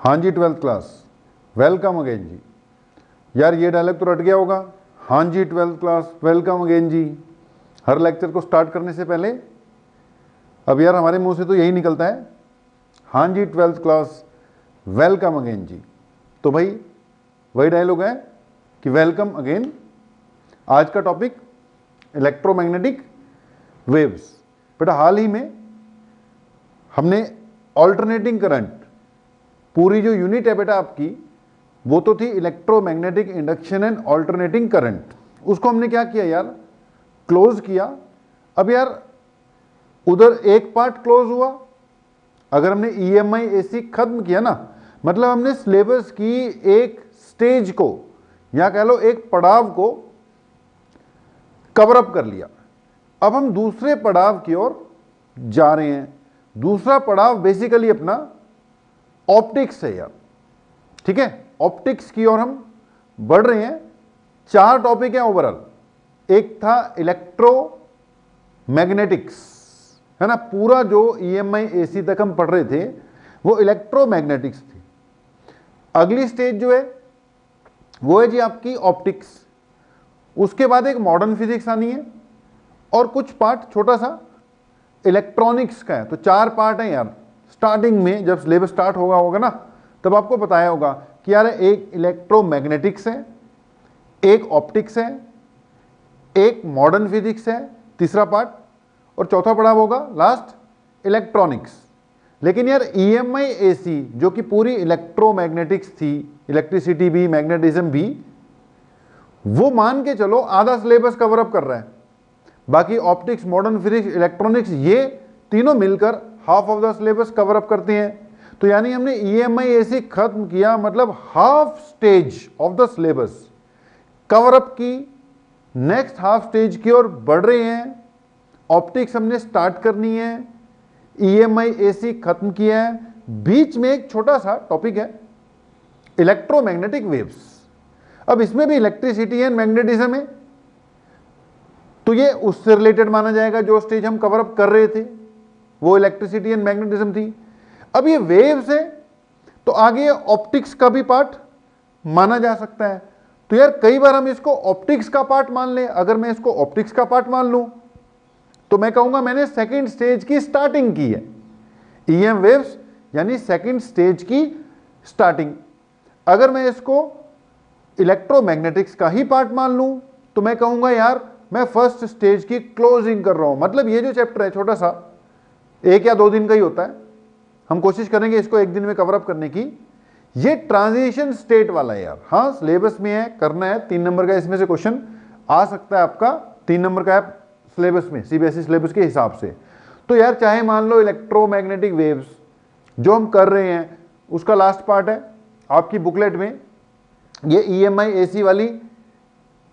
हाँ जी 12th class, welcome again जी। यार ये डायलॉग तो रट गया होगा, हाँ जी 12th क्लास वेलकम अगेन जी। हर लेक्चर को स्टार्ट करने से पहले अब यार हमारे मुंह से तो यही निकलता है, हाँ जी 12th क्लास वेलकम अगेन जी। तो भाई वही डायलॉग है कि वेलकम अगेन। आज का टॉपिक इलेक्ट्रोमैग्नेटिक वेव्स। बेटा हाल ही में हमने ऑल्टरनेटिंग करंट, पूरी जो यूनिट है बेटा आपकी वो तो थी electromagnetic induction and alternating current, उसको हमने क्या किया यार, क्लोज किया। अब यार उधर एक पार्ट क्लोज हुआ। अगर हमने ईएमआई एसी खत्म किया ना, मतलब हमने सिलेबस की एक स्टेज को या कह लो एक पड़ाव को कवर अप कर लिया। अब हम दूसरे पड़ाव की ओर जा रहे हैं। दूसरा पड़ाव बेसिकली अपना ऑप्टिक्स है यार, ठीक है, ऑप्टिक्स की ओर हम बढ़ रहे हैं। 4 टॉपिक है ओवरऑल। एक था इलेक्ट्रोमैग्नेटिक्स, है ना, पूरा जो ईएमआई एसी तक हम पढ़ रहे थे वो इलेक्ट्रोमैग्नेटिक्स थी। अगली स्टेज जो है वो है जी आपकी ऑप्टिक्स। उसके बाद एक मॉडर्न फिजिक्स आनी है और कुछ पार्ट छोटा सा इलेक्ट्रॉनिक्स का है। तो 4 पार्ट है यार। स्टार्टिंग में जब सिलेबस स्टार्ट होगा ना तब आपको बताया होगा कि यार एक इलेक्ट्रोमैग्नेटिक्स है, एक ऑप्टिक्स है, एक मॉडर्न फिजिक्स है तीसरा पार्ट, और चौथा पड़ाव होगा लास्ट इलेक्ट्रॉनिक्स। लेकिन यार ईएमआई एसी जो कि पूरी इलेक्ट्रोमैग्नेटिक्स थी, इलेक्ट्रिसिटी भी मैग्नेटिज्म भी, वो मान के चलो आधा सिलेबस कवर अप कर रहा है। बाकी ऑप्टिक्स, मॉडर्न फिजिक्स, इलेक्ट्रॉनिक्स ये तीनों मिलकर half of the syllabus cover up करते हैं। तो यानी हमने ईएमआई एसी खत्म किया, मतलब half stage of the syllabus cover up की। नेक्स्ट हाफ स्टेज की ओर बढ़ रहे हैं। ऑप्टिक्स हमने स्टार्ट करनी है, ईएमआई एसी खत्म किया है। बीच में एक छोटा सा टॉपिक है इलेक्ट्रोमैग्नेटिक वेव्स। अब इसमें भी इलेक्ट्रिसिटी एंड मैग्नेटिज्म है, तो ये उससे रिलेटेड माना जाएगा। जो स्टेज हम कवर अप कर रहे थे वो इलेक्ट्रिसिटी एंड मैग्नेटिज्म थी। अब ये वेव्स है तो आगे ऑप्टिक्स का भी पार्ट माना जा सकता है। तो यार कई बार हम इसको ऑप्टिक्स का पार्ट मान लें। अगर मैं इसको ऑप्टिक्स का पार्ट मान लूं तो मैं कहूंगा मैंने सेकंड स्टेज की स्टार्टिंग की है। ईएम वेव्स यानी सेकंड स्टेज की स्टार्टिंग। अगर मैं इसको इलेक्ट्रोमैग्नेटिक्स का ही पार्ट मान लूं तो मैं कहूंगा यार मैं फर्स्ट स्टेज की क्लोजिंग कर रहा हूं। मतलब ये जो चैप्टर है छोटा सा, 1 या 2 दिन का ही होता है। हम कोशिश करेंगे इसको 1 दिन में कवर अप करने की। ये ट्रांजिशन स्टेट वाला है यार। हाँ सिलेबस में है, करना है। 3 नंबर का इसमें से क्वेश्चन आ सकता है आपका, 3 नंबर का है सिलेबस में, सीबीएसई सिलेबस के हिसाब से। तो यार चाहे मान लो इलेक्ट्रोमैग्नेटिक वेव्स जो हम कर रहे हैं उसका लास्ट पार्ट है आपकी बुकलेट में, ये ईएमआई एसी वाली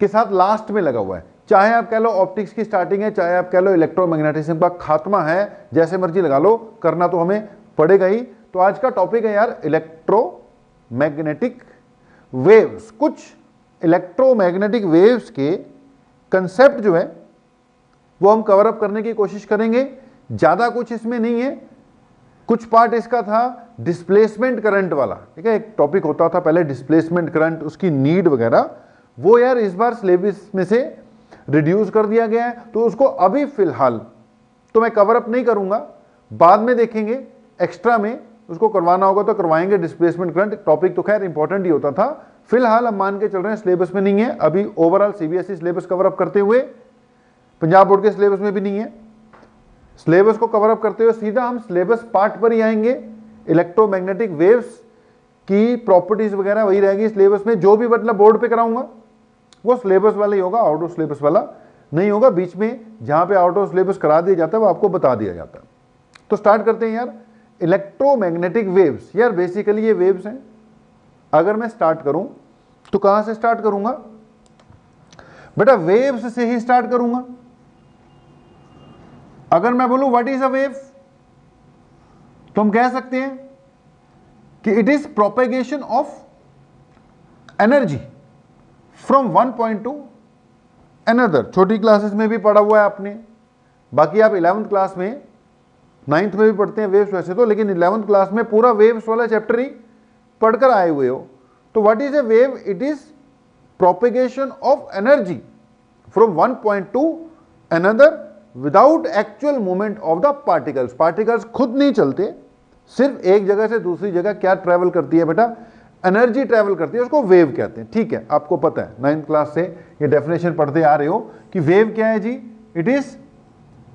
के साथ लास्ट में लगा हुआ है। चाहे आप कह लो ऑप्टिक्स की स्टार्टिंग है, चाहे आप कह लो इलेक्ट्रोमैग्नेटिज्म का खात्मा है, जैसे मर्जी लगा लो, करना तो हमें पड़ेगा ही। तो आज का टॉपिक है यार इलेक्ट्रोमैग्नेटिक वेव्स। कुछ इलेक्ट्रोमैग्नेटिक वेव्स के कंसेप्ट जो है वो हम कवर अप करने की कोशिश करेंगे। ज्यादा कुछ इसमें नहीं है। कुछ पार्ट इसका था डिस्प्लेसमेंट करंट वाला, ठीक है, एक टॉपिक होता था पहले डिस्प्लेसमेंट करंट, उसकी नीड वगैरह, वो यार इस बार सिलेबस में से रिड्यूस कर दिया गया है। तो उसको अभी फिलहाल तो मैं कवर अप नहीं करूंगा, बाद में देखेंगे। एक्स्ट्रा में उसको करवाना होगा तो करवाएंगे। डिस्प्लेसमेंट करंट टॉपिक तो खैर इंपॉर्टेंट ही होता था। फिलहाल हम मान के चल रहे हैं सिलेबस में नहीं है अभी। Overall CBSE syllabus cover up करते हुए, पंजाब बोर्ड के सिलेबस में भी नहीं है। सिलेबस को कवर अप करते हुए सीधा हम सिलेबस पार्ट पर ही आएंगे। इलेक्ट्रोमैग्नेटिक वेव्स की प्रॉपर्टीज वगैरह वही रहेगी सिलेबस में। जो भी मतलब बोर्ड पे कराऊंगा वो सिलेबस वाला ही होगा, आउट ऑफ सिलेबस वाला नहीं होगा। बीच में जहां पे आउट ऑफ सिलेबस करा दिया जाता है वो आपको बता दिया जाता है। तो स्टार्ट करते हैं यार इलेक्ट्रोमैग्नेटिक वेव्स। यार बेसिकली ये वेव्स हैं। अगर मैं स्टार्ट करूं तो कहां से स्टार्ट करूंगा बेटा? वेव्स से ही स्टार्ट करूंगा। अगर मैं बोलूं व्हाट इज अ वेव, तो हम कह सकते हैं कि it is propagation of energy from one point to another. छोटी क्लासेस में भी पढ़ा हुआ है आपने। बाकी आप 11th क्लास में, 9th में भी पढ़ते हैं वेव्स वैसे तो, लेकिन 11th क्लास में पूरा वेव्स वाला चैप्टर ही पढ़कर आए हुए हो, तो what is a wave? It is propagation of energy from one point to another without actual movement of the particles. Particles खुद नहीं चलते, सिर्फ एक जगह से दूसरी जगह क्या ट्रेवल करती है बेटा? एनर्जी ट्रेवल करती है, उसको वेव कहते हैं। ठीक है, आपको पता है, 9th क्लास से ये डेफिनेशन पढ़ते आ रहे हो कि वेव क्या है जी? It is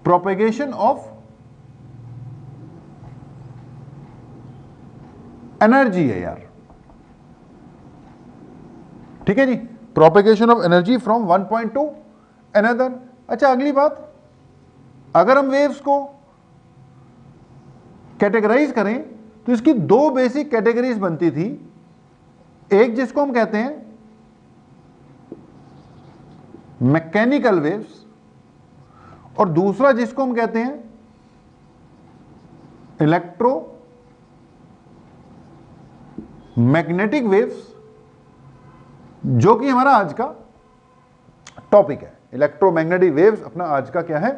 propagation of energy है यार, ठीक है जी, propagation of energy from one point to another. अच्छा, अगली बात, अगर हम वेव्स को कैटेगराइज करें तो इसकी दो बेसिक कैटेगरीज बनती थी। एक जिसको हम कहते हैं मैकेनिकल वेव्स, और दूसरा जिसको हम कहते हैं इलेक्ट्रो मैग्नेटिक वेव्स, जो कि हमारा आज का टॉपिक है। इलेक्ट्रोमैग्नेटिक वेव्स अपना आज का क्या है?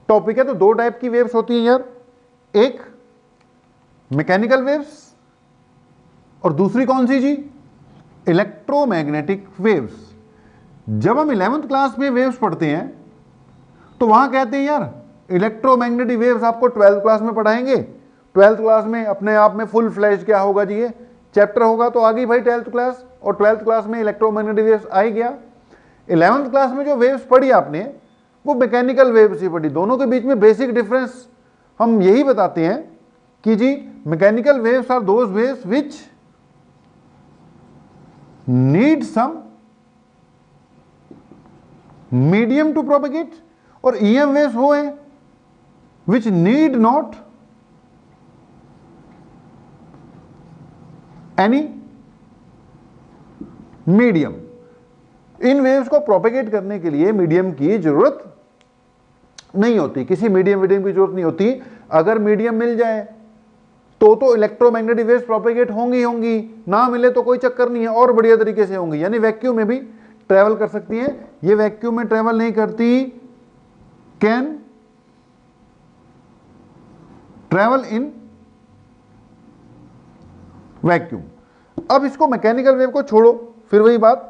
टॉपिक है। तो दो टाइप की वेव्स होती हैं यार, एक मैकेनिकल वेव्स और दूसरी कौन सी जी? Electromagnetic waves. जब हम 11th क्लास में वेव्स पढ़ते हैं तो वहां कहते हैं यार इलेक्ट्रोमैग्नेटिक वेव्स आपको 12th क्लास में पढ़ाएंगे। 12th क्लास में अपने आप में फुल फ्लैश क्या होगा जी? ये चैप्टर होगा, तो आ गई भाई 12th क्लास, और 12th क्लास में इलेक्ट्रोमैग्नेटिक वेव्स आ ही गया। 11th क्लास में जो वेव्स पढ़ी आपने वो मैकेनिकल वेव्स ही पढ़ी। दोनों के बीच में बेसिक डिफरेंस हम यही बताते हैं कि जी mechanical waves are those waves which need some medium to propagate, और ईएम वेव्स वो हैं which need not any medium. इन वेव्स को प्रोपेगेट करने के लिए मीडियम की जरूरत नहीं होती, किसी मीडियम की जरूरत नहीं होती। अगर मीडियम मिल जाए तो इलेक्ट्रोमैग्नेटिक वेव्स प्रोपेगेट होंगी, ना मिले तो कोई चक्कर नहीं है, और बढ़िया तरीके से होंगी। यानी वैक्यूम में भी ट्रेवल कर सकती हैं। ये वैक्यूम में ट्रेवल नहीं करती, कैन ट्रेवल इन वैक्यूम। अब इसको मैकेनिकल वेव को छोड़ो, फिर वही बात,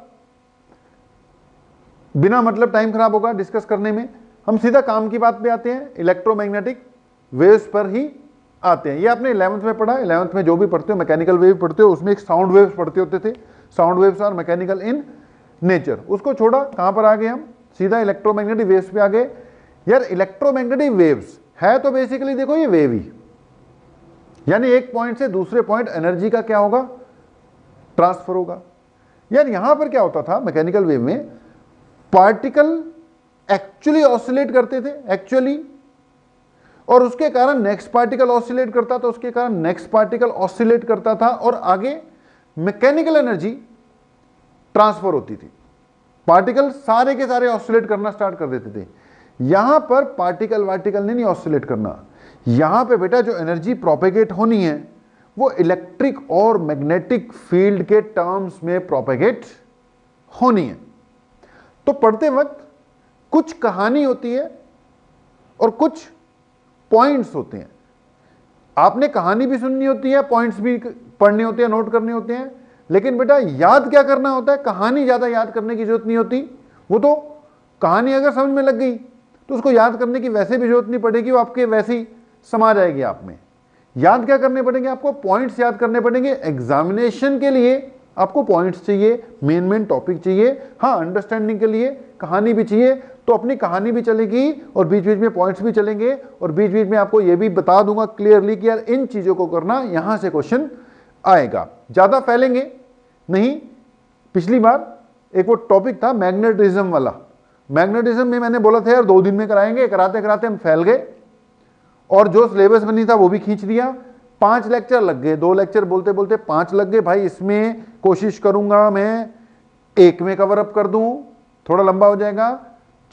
बिना मतलब टाइम खराब होगा डिस्कस करने में, हम सीधा काम की बात पे आते हैं। इलेक्ट्रोमैग्नेटिक वेव्स पर ही आते हैं। ये आपने 11th में पढ़ा। 11th में जो भी पढ़ते हो मैकेनिकल वेव पढ़ते हो, उसमें एक साउंड वेव्स पढ़ते होते थे। Sound waves are mechanical in nature. उसको छोड़ा, कहां पर आ गए हम? सीधा इलेक्ट्रोमैग्नेटिक वेव्स पे आ गए। यार इलेक्ट्रोमैग्नेटिक वेव्स है तो बेसिकली देखो ये वेव ही, यानी एक पॉइंट से दूसरे पॉइंट एनर्जी का क्या होगा? ट्रांसफर होगा। यार यहां पर क्या होता था मैकेनिकल वेव में? पार्टिकल एक्चुअली ऑसिलेट करते थे, एक्चुअली, और उसके कारण नेक्स्ट पार्टिकल ऑसिलेट करता था, उसके कारण नेक्स्ट पार्टिकल ऑसिलेट करता था, और आगे मैकेनिकल एनर्जी ट्रांसफर होती थी। पार्टिकल सारे के सारे ऑसिलेट करना स्टार्ट कर देते थे। यहां पर पार्टिकल वार्टिकल नहीं ऑसिलेट करना, यहां पे बेटा जो एनर्जी प्रोपेगेट होनी है वो इलेक्ट्रिक और मैग्नेटिक फील्ड के टर्म्स में प्रोपेगेट होनी है। तो पढ़ते वक्त कुछ कहानी होती है और कुछ पॉइंट्स होते हैं। आपने कहानी भी सुननी होती है, पॉइंट्स भी पढ़ने होते हैं, नोट करने होते हैं, लेकिन बेटा याद क्या करना होता है? कहानी ज्यादा याद करने की जरूरत नहीं होती। वो तो कहानी अगर समझ में लग गई तो उसको याद करने की वैसे भी जरूरत नहीं पड़ेगी, वो आपके वैसे ही समा जाएगी आप में। याद क्या करने पड़ेंगे? आपको पॉइंट्स याद करने पड़ेंगे। एग्जामिनेशन के लिए आपको पॉइंट्स चाहिए, मेन टॉपिक चाहिए। हाँ, अंडरस्टैंडिंग के लिए कहानी भी चाहिए, तो अपनी कहानी भी चलेगी और बीच बीच में पॉइंट्स भी चलेंगे, और बीच बीच में आपको यह भी बता दूंगा क्लियरली कि यार इन चीजों को करना, यहां से क्वेश्चन आएगा। ज्यादा फैलेंगे नहीं। पिछली बार एक वो टॉपिक था मैग्नेटिज्म वाला, मैग्नेटिज्म में मैंने बोला था यार 2 दिन में कराएंगे, कराते कराते हम फैल गए, और जो सिलेबस बनी था वो भी खींच दिया। 5 लेक्चर लग गए, 2 लेक्चर बोलते बोलते 5 लग गए। भाई इसमें कोशिश करूंगा मैं 1 में कवर अप कर दूं, थोड़ा लंबा हो जाएगा।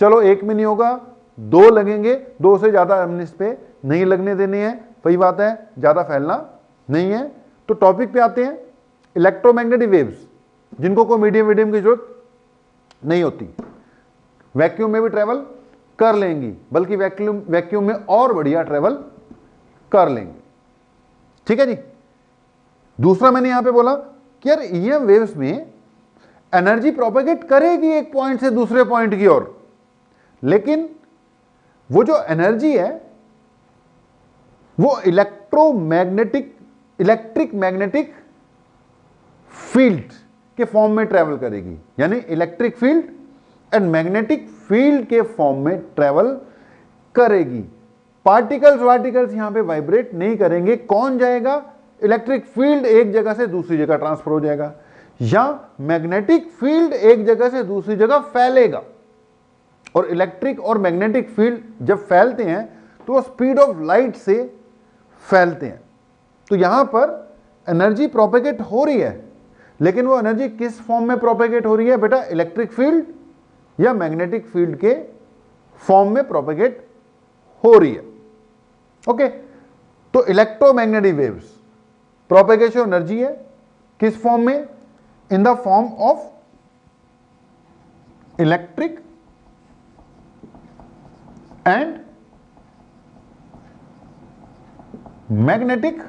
चलो 1 में नहीं होगा, 2 लगेंगे, 2 से ज्यादा हमने इस पे नहीं लगने देने हैं। वही बात है, ज्यादा फैलना नहीं है। तो टॉपिक पे आते हैं, इलेक्ट्रोमैग्नेटिक वेव्स, जिनको कोई मीडियम की जरूरत नहीं होती, वैक्यूम में भी ट्रेवल कर लेंगी, बल्कि वैक्यूम में और बढ़िया ट्रेवल कर लेंगे। ठीक है जी। दूसरा मैंने यहां पे बोला कि यार ईएम वेव्स में एनर्जी प्रोपेगेट करेगी एक पॉइंट से दूसरे पॉइंट की ओर, लेकिन वो जो एनर्जी है वो इलेक्ट्रिक मैग्नेटिक फील्ड के फॉर्म में ट्रेवल करेगी, यानी electric field and magnetic field के फॉर्म में ट्रेवल करेगी। पार्टिकल्स यहां पे वाइब्रेट नहीं करेंगे। कौन जाएगा? इलेक्ट्रिक फील्ड एक जगह से दूसरी जगह ट्रांसफर हो जाएगा, या मैग्नेटिक फील्ड एक जगह से दूसरी जगह फैलेगा। और इलेक्ट्रिक और मैग्नेटिक फील्ड जब फैलते हैं तो वो स्पीड ऑफ लाइट से फैलते हैं। तो यहां पर एनर्जी प्रोपेगेट हो रही है, लेकिन वो एनर्जी किस फॉर्म में प्रोपेगेट हो रही है बेटा? इलेक्ट्रिक फील्ड या मैग्नेटिक फील्ड के फॉर्म में प्रोपेगेट हो रही है। ओके, तो इलेक्ट्रोमैग्नेटिक वेव्स प्रोपेगेशन एनर्जी है किस फॉर्म में? In the form of electric and magnetic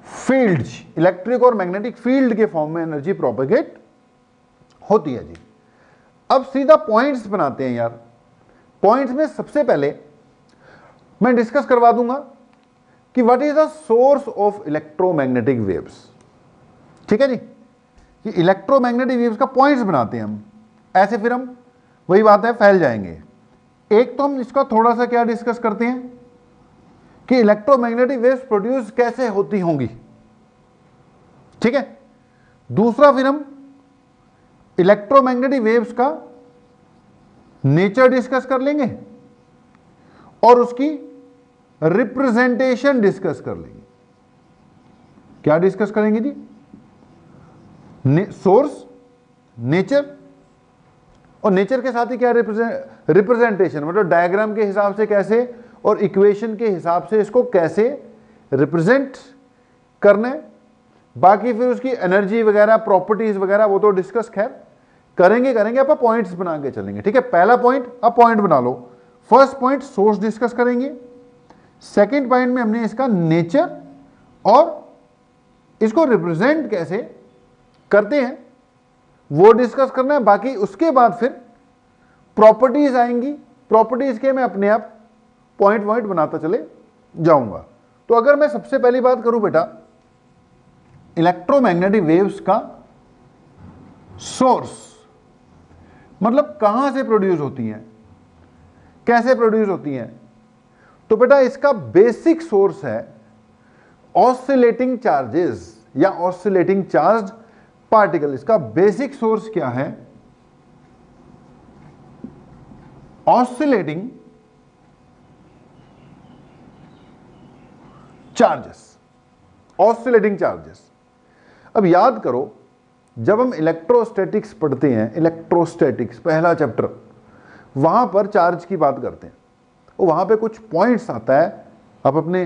field. Electric और मैग्नेटिक फील्ड के फॉर्म में एनर्जी प्रोपेगेट होती है जी। अब सीधा पॉइंट्स बनाते हैं यार। पॉइंट्स में सबसे पहले मैं डिस्कस करवा दूंगा कि what is the source of electromagnetic waves. ठीक है जी, कि इलेक्ट्रोमैग्नेटिक वेव्स का पॉइंट्स बनाते हैं हम, ऐसे फिर हम वही बात है फैल जाएंगे। एक तो हम इसका थोड़ा सा क्या डिस्कस करते हैं कि इलेक्ट्रोमैग्नेटिक वेव्स प्रोड्यूस कैसे होती होंगी, ठीक है। दूसरा फिर हम इलेक्ट्रोमैग्नेटिक वेव्स का नेचर डिस्कस कर लेंगे और उसकी रिप्रेजेंटेशन डिस्कस कर लेंगे। क्या डिस्कस करेंगे जी? सोर्स, नेचर, और नेचर के साथ ही क्या रिप्रेजेंटेशन, मतलब डायग्राम के हिसाब से कैसे और इक्वेशन के हिसाब से इसको कैसे रिप्रेजेंट करना है। बाकी फिर उसकी एनर्जी वगैरह, प्रॉपर्टीज वगैरह वो तो डिस्कस खैर करेंगे आप पॉइंट्स बना के चलेंगे। ठीक है, पहला पॉइंट आप पॉइंट बना लो। फर्स्ट पॉइंट सोर्स डिस्कस करेंगे, सेकंड पॉइंट में हमने इसका नेचर और इसको रिप्रेजेंट कैसे करते हैं वो डिस्कस करना है। बाकी उसके बाद फिर प्रॉपर्टीज आएंगी, प्रॉपर्टीज के मैं अपने आप पॉइंट बनाता चले जाऊंगा। तो अगर मैं सबसे पहली बात करूं बेटा इलेक्ट्रोमैग्नेटिक वेव्स का सोर्स, मतलब कहां से प्रोड्यूस होती हैं, कैसे प्रोड्यूस होती हैं, तो बेटा इसका बेसिक सोर्स है ऑसिलेटिंग चार्जेस या ऑसिलेटिंग चार्ज पार्टिकल। इसका बेसिक सोर्स क्या है? Oscillating charges, oscillating charges. अब याद करो जब हम इलेक्ट्रोस्टैटिक्स पढ़ते हैं, इलेक्ट्रोस्टैटिक्स पहला चैप्टर, वहां पर चार्ज की बात करते हैं, और वहां पे कुछ पॉइंट्स आता है। आप अपने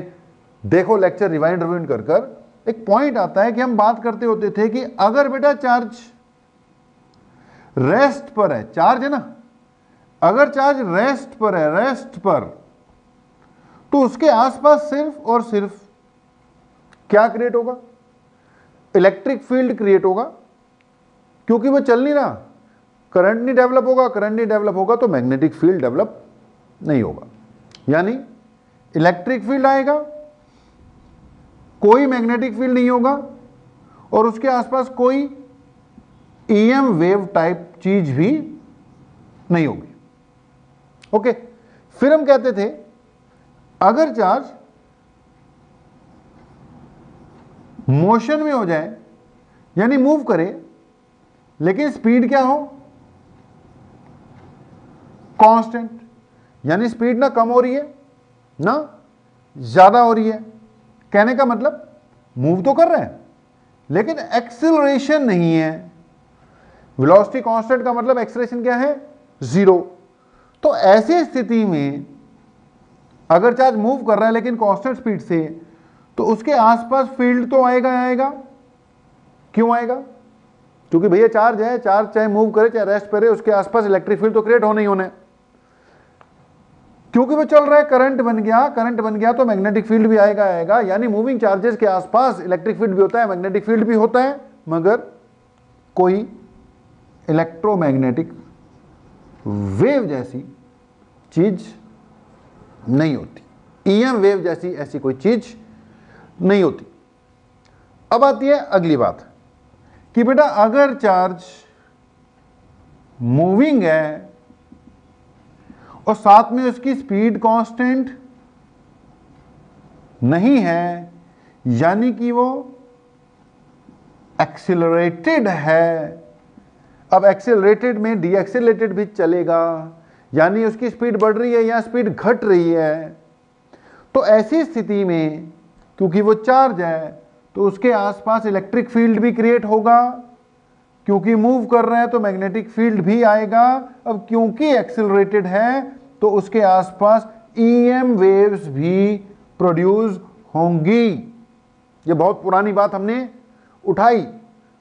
देखो लेक्चर रिवाइंड कर कर, एक पॉइंट आता है कि हम बात करते होते थे कि अगर बेटा चार्ज रेस्ट पर है, चार्ज है ना, अगर चार्ज रेस्ट पर है, रेस्ट पर, तो उसके आसपास सिर्फ और सिर्फ क्या क्रिएट होगा? इलेक्ट्रिक फील्ड क्रिएट होगा, क्योंकि वो चल नहीं रहा, करंट नहीं डेवलप होगा, करंट नहीं डेवलप होगा तो मैग्नेटिक फील्ड डेवलप नहीं होगा। यानी इलेक्ट्रिक फील्ड आएगा, कोई मैग्नेटिक फील्ड नहीं होगा, और उसके आसपास कोई ईएम वेव टाइप चीज भी नहीं होगी। ओके, फिर हम कहते थे अगर चार्ज मोशन में हो जाए, यानी मूव करे, लेकिन स्पीड क्या हो? कांस्टेंट, यानी स्पीड ना कम हो रही है ना ज्यादा हो रही है। कहने का मतलब मूव तो कर रहे हैं लेकिन एक्सेलरेशन नहीं है। वेलोसिटी कांस्टेंट का मतलब एक्सेलरेशन क्या है? जीरो। तो ऐसी स्थिति में अगर चार्ज मूव कर रहा है लेकिन कांस्टेंट स्पीड से, तो उसके आसपास फील्ड तो आएगा। क्यों आएगा? क्योंकि भैया चार्ज है, चार्ज चाहे मूव करे चाहे रेस्ट करे, उसके आसपास इलेक्ट्रिक फील्ड तो क्रिएट होने ही होने। क्योंकि वो चल रहा है, करंट बन गया तो मैग्नेटिक फील्ड भी आएगा, यानी मूविंग चार्जेस के आसपास इलेक्ट्रिक फील्ड भी होता है, मैग्नेटिक फील्ड भी होता है, मगर कोई इलेक्ट्रोमैग्नेटिक वेव जैसी चीज नहीं होती, ईएम वेव जैसी ऐसी कोई चीज नहीं होती। अब आती है अगली बात कि बेटा अगर चार्ज मूविंग है और साथ में उसकी स्पीड कांस्टेंट नहीं है, यानी कि वो एक्सिलरेटेड है। अब एक्सिलरेटेड में डीएक्सिलरेटेड भी चलेगा, यानी उसकी स्पीड बढ़ रही है या स्पीड घट रही है। तो ऐसी स्थिति में क्योंकि वो चार्ज है तो उसके आसपास इलेक्ट्रिक फील्ड भी क्रिएट होगा, क्योंकि मूव कर रहा है तो मैग्नेटिक फील्ड भी आएगा। अब क्योंकि एक्सिलरेटेड है तो उसके आसपास ईएम वेव्स भी प्रोड्यूस होंगी। ये बहुत पुरानी बात हमने उठाई।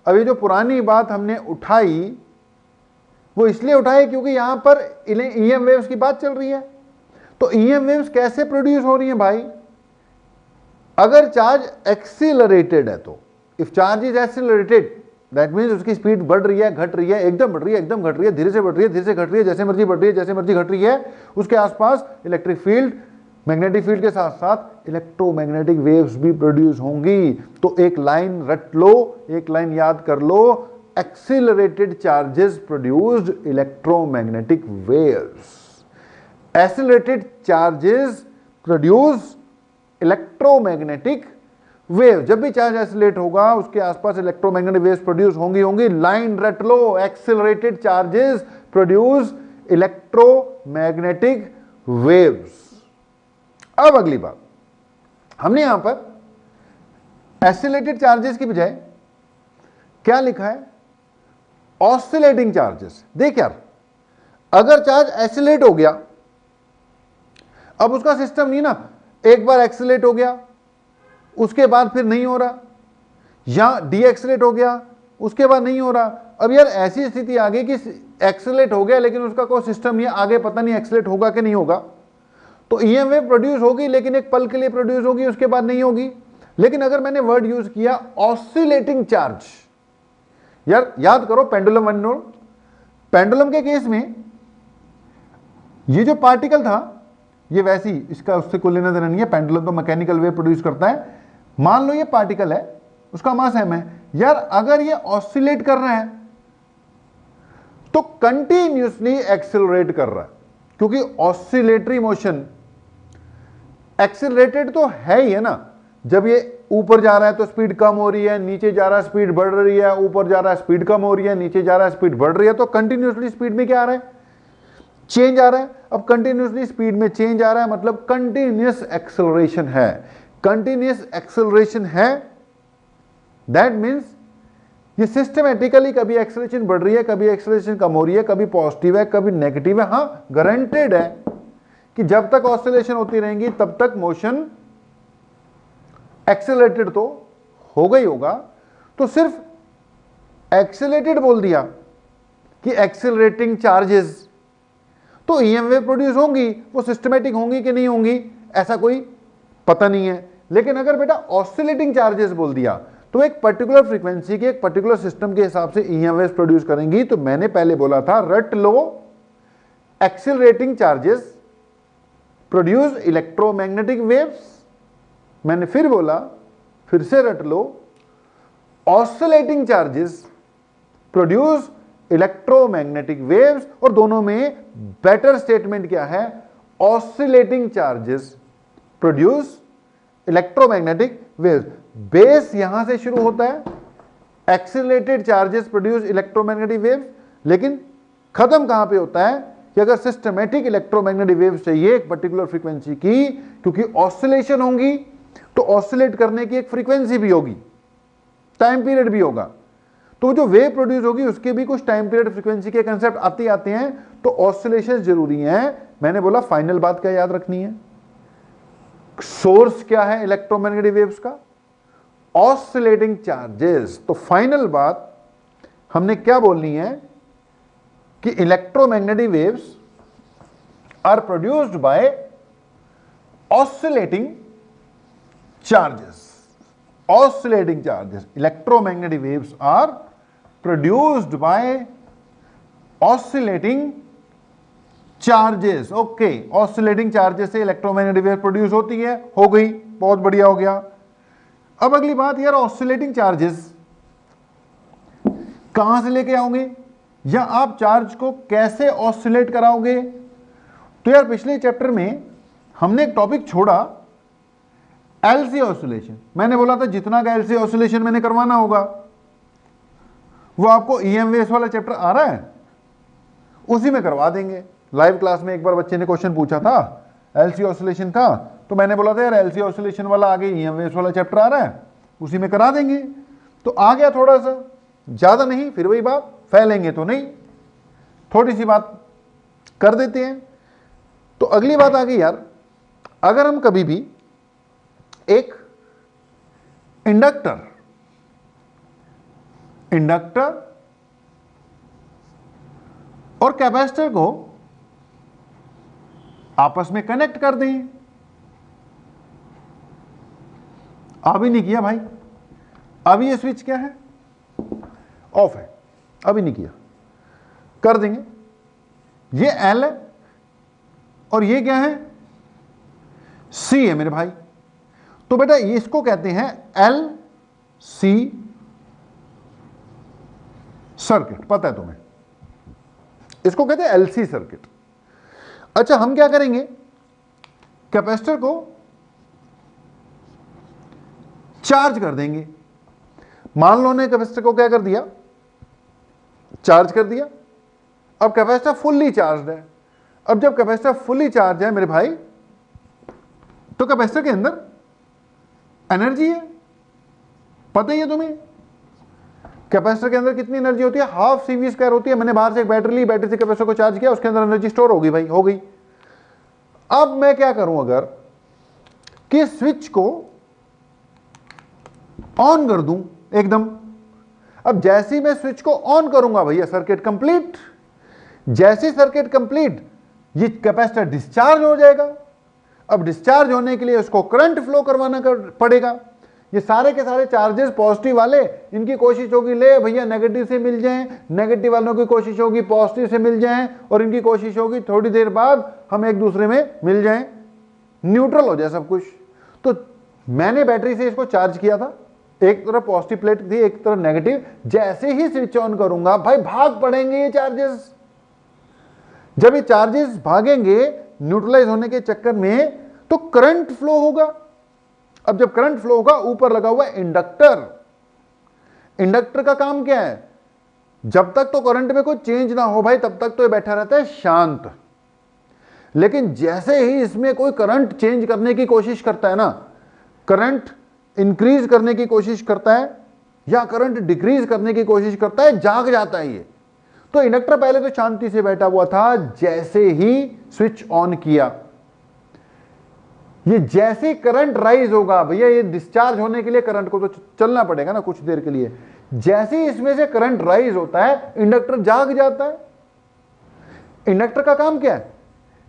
अब ये जो पुरानी बात हमने उठाई वो इसलिए उठाई क्योंकि यहां पर ईएम वेव्स की बात चल रही है। तो ईएम वेव्स कैसे प्रोड्यूस हो रही हैं भाई? अगर चार्ज एक्सिलरेटेड है तो if charge is accelerated that means उसकी स्पीड बढ़ रही है, घट रही है, एकदम बढ़ रही है, एकदम घट रही है, धीरे से बढ़ रही है, धीरे से घट रही है, जैसे मर्जी बढ़ रही है, जैसे मर्जी घट रही है, उसके आसपास इलेक्ट्रिक फील्ड, मैग्नेटिक फील्ड के साथ साथ इलेक्ट्रोमैग्नेटिक वेव्स भी प्रोड्यूस होंगी। तो एक लाइन रट लो, एक लाइन याद कर लो, accelerated charges produced electromagnetic waves, accelerated charges produce electromagnetic wave. जब भी चार्ज एक्सिलरेट होगा उसके आसपास इलेक्ट्रोमैग्नेटिक वेव्स प्रोड्यूस होंगी। लाइन रट लो, accelerated charges produce electromagnetic waves. अब अगली बात, हमने यहां पर एक्सिलरेटेड चार्जेस की बजाय क्या लिखा है? Oscillating charges. देख यार, अगर चार्ज एक्सिलरेट हो गया, अब उसका सिस्टम नहीं ना, एक बार एक्सिलरेट हो गया उसके बाद फिर नहीं हो रहा, या डीएक्सिलेट हो गया उसके बाद नहीं हो रहा। अब यार ऐसी स्थिति आ गई कि एक्सिलेट हो गया लेकिन उसका कोई सिस्टम नहीं है, आगे पता नहीं एक्सिलेट होगा कि नहीं होगा। तो ईएम वेव प्रोड्यूस होगी लेकिन एक पल के लिए प्रोड्यूस होगी, उसके बाद नहीं होगी। लेकिन अगर मैंने वर्ड यूज किया ऑसिलेटिंग चार्ज, यार याद करो पेंडुलम वन नोड, पेंडुलम के केस में ये जो पार्टिकल था ये वैसी, इसका उससे कोई लेना देना नहीं है, पेंडुलम तो मैकेनिकल वेव प्रोड्यूस करता है। मान लो ये पार्टिकल है, उसका मास m है। यार अगर ये ऑसिलेट कर रहा है तो कंटिन्यूसली एक्सिलरेट कर रहा है, क्योंकि ऑसिलेटरी मोशन एक्सिलरेटेड तो है ही है ना। जब ये ऊपर जा रहा है तो स्पीड कम हो रही है, नीचे जा रहा है स्पीड बढ़ रही है, ऊपर जा रहा है स्पीड कम हो रही है, नीचे जा रहा है स्पीड बढ़ रही है। तो कंटिन्यूसली स्पीड में क्या आ रहा है? चेंज आ रहा है। अब कंटिन्यूसली स्पीड में चेंज आ रहा है मतलब कंटिन्यूस एक्सेलरेशन है। कंटिन्यूस एक्सेलरेशन है, दैट मीन्स ये सिस्टमैटिकली कभी एक्सेलरेशन बढ़ रही है, कभी एक्सेलरेशन कम हो रही है, कभी पॉजिटिव है, कभी नेगेटिव है। हाँ, गारंटेड है कि जब तक ऑसिलेशन होती रहेंगी तब तक मोशन एक्सेलरेटेड तो होगा ही होगा। तो सिर्फ एक्सेलरेटेड बोल दिया कि एक्सेलरेटिंग चार्जेस, तो ईएम वेव प्रोड्यूस होंगी, वो सिस्टमैटिक होंगी कि नहीं होंगी ऐसा कोई पता नहीं है। लेकिन अगर बेटा ऑसिलेटिंग चार्जेस बोल दिया तो एक पर्टिकुलर फ्रीक्वेंसी के एक पर्टिकुलर सिस्टम के हिसाब से ईएम वेव्स प्रोड्यूस करेंगी। तो मैंने पहले बोला था रट लो, accelerating charges produce electromagnetic waves. मैंने फिर बोला, फिर से रट लो, oscillating charges produce electromagnetic waves. और दोनों में बेटर स्टेटमेंट क्या है? Oscillating charges produce electromagnetic waves. बेस यहां से शुरू होता है, accelerated charges produce electromagnetic waves, लेकिन खत्म कहां पे होता है कि अगर सिस्टमैटिक इलेक्ट्रोमैग्नेटिक वेव्स चाहिए एक पर्टिकुलर फ्रीक्वेंसी की, क्योंकि ऑसिलेशन होंगी तो ऑसिलेट करने की एक फ्रीक्वेंसी भी होगी, टाइम पीरियड भी होगा। तो जो वेव प्रोड्यूस होगी उसके भी कुछ टाइम पीरियड फ्रीक्वेंसी के कंसेप्ट आते हैं। तो ऑसिलेशन जरूरी है। मैंने बोला फाइनल बात क्या याद रखनी है? सोर्स क्या है इलेक्ट्रोमैग्नेटिक वेव्स का? Oscillating charges. तो फाइनल बात हमने क्या बोलनी है कि electromagnetic waves are produced by oscillating charges. Oscillating charges, electromagnetic waves are produced by oscillating charges. Okay, oscillating charges से electromagnetic wave प्रोड्यूस होती है, हो गई, बहुत बढ़िया हो गया। अब अगली बात यार, oscillating charges कहां से लेके आओगे या आप चार्ज को कैसे ऑसिलेट कराओगे? तो यार पिछले चैप्टर में हमने एक टॉपिक छोड़ा, एलसी ऑसिलेशन। मैंने बोला था जितना का एलसी ऑसिलेशन मैंने करवाना होगा, वो आपको ईएम वेव्स वाला चैप्टर आ रहा है, उसी में करवा देंगे। लाइव क्लास में एक बार बच्चे ने क्वेश्चन पूछा था एलसी ऑसिलेशन का, तो मैंने बोला था यार एलसी ऑसिलेशन वाला आगे ईएम वेव्स वाला चैप्टर आ रहा है, उसी में करा देंगे। तो आ गया थोड़ा सा, ज्यादा नहीं, फिर वही बात, फैलेंगे तो नहीं, थोड़ी सी बात कर देते हैं। तो अगली बात आ गई यार, अगर हम कभी भी एक इंडक्टर और कैपेसिटर को आपस में कनेक्ट कर दें, अभी नहीं किया भाई, अभी ये स्विच क्या है, ऑफ है, अभी नहीं किया, कर देंगे। ये एल है और ये क्या है, सी है मेरे भाई। तो बेटा इसको कहते हैं एल सी सर्किट, पता है तुम्हें, इसको कहते हैं एलसी सर्किट। अच्छा, हम क्या करेंगे, कैपेसिटर को चार्ज कर देंगे। मान लो ने कैपेसिटर को क्या कर दिया, चार्ज कर दिया। अब कैपेसिटर फुल्ली चार्ज है। अब जब कैपेसिटर फुल्ली चार्ज है मेरे भाई, तो कैपेसिटर के अंदर एनर्जी है, पता ही है तुम्हें। कैपेसिटर के अंदर कितनी एनर्जी होती है, हाफ सीवी स्क्वायर होती है। मैंने बाहर से एक बैटरी ली, बैटरी से कैपेसिटर को चार्ज किया, उसके अंदर एनर्जी स्टोर होगी भाई, हो गई। अब मैं क्या करूं, अगर कि स्विच को ऑन कर दूं एकदम, अब जैसे ही मैं स्विच को ऑन करूंगा भैया, सर्किट कंप्लीट। जैसे सर्किट कंप्लीट, ये कैपेसिटर डिस्चार्ज हो जाएगा। अब डिस्चार्ज होने के लिए उसको करंट फ्लो करवाना पड़ेगा। ये सारे के सारे चार्जेस पॉजिटिव वाले, इनकी कोशिश होगी ले भैया नेगेटिव से मिल जाएं, नेगेटिव वालों की कोशिश होगी पॉजिटिव से मिल जाएं, और इनकी कोशिश होगी थोड़ी देर बाद हम एक दूसरे में मिल जाएं, न्यूट्रल हो जाए सब कुछ। तो मैंने बैटरी से इसको चार्ज किया था, एक तरफ पॉजिटिव प्लेट थी, एक तरफ नेगेटिव। जैसे ही स्विच ऑन करूंगा भाई, भाग पड़ेंगे ये चार्जेस। जब ये चार्जेस भागेंगे न्यूट्रलाइज होने के चक्कर में, तो करंट फ्लो होगा। अब जब करंट फ्लो होगा, ऊपर लगा हुआ है इंडक्टर। इंडक्टर का काम क्या है, जब तक तो करंट में कोई चेंज ना हो भाई, तब तक तो ये बैठा रहता है शांत। लेकिन जैसे ही इसमें कोई करंट चेंज करने की कोशिश करता है ना, करंट इंक्रीज करने की कोशिश करता है या करंट डिक्रीज करने की कोशिश करता है, जाग जाता है ये। तो इंडक्टर पहले तो शांति से बैठा हुआ था, जैसे ही स्विच ऑन किया, ये जैसे करंट राइज होगा भैया, ये डिस्चार्ज होने के लिए करंट को तो चलना पड़ेगा ना कुछ देर के लिए। जैसे ही इसमें से करंट राइज होता है, इंडक्टर जाग जाता है। इंडक्टर का काम क्या है,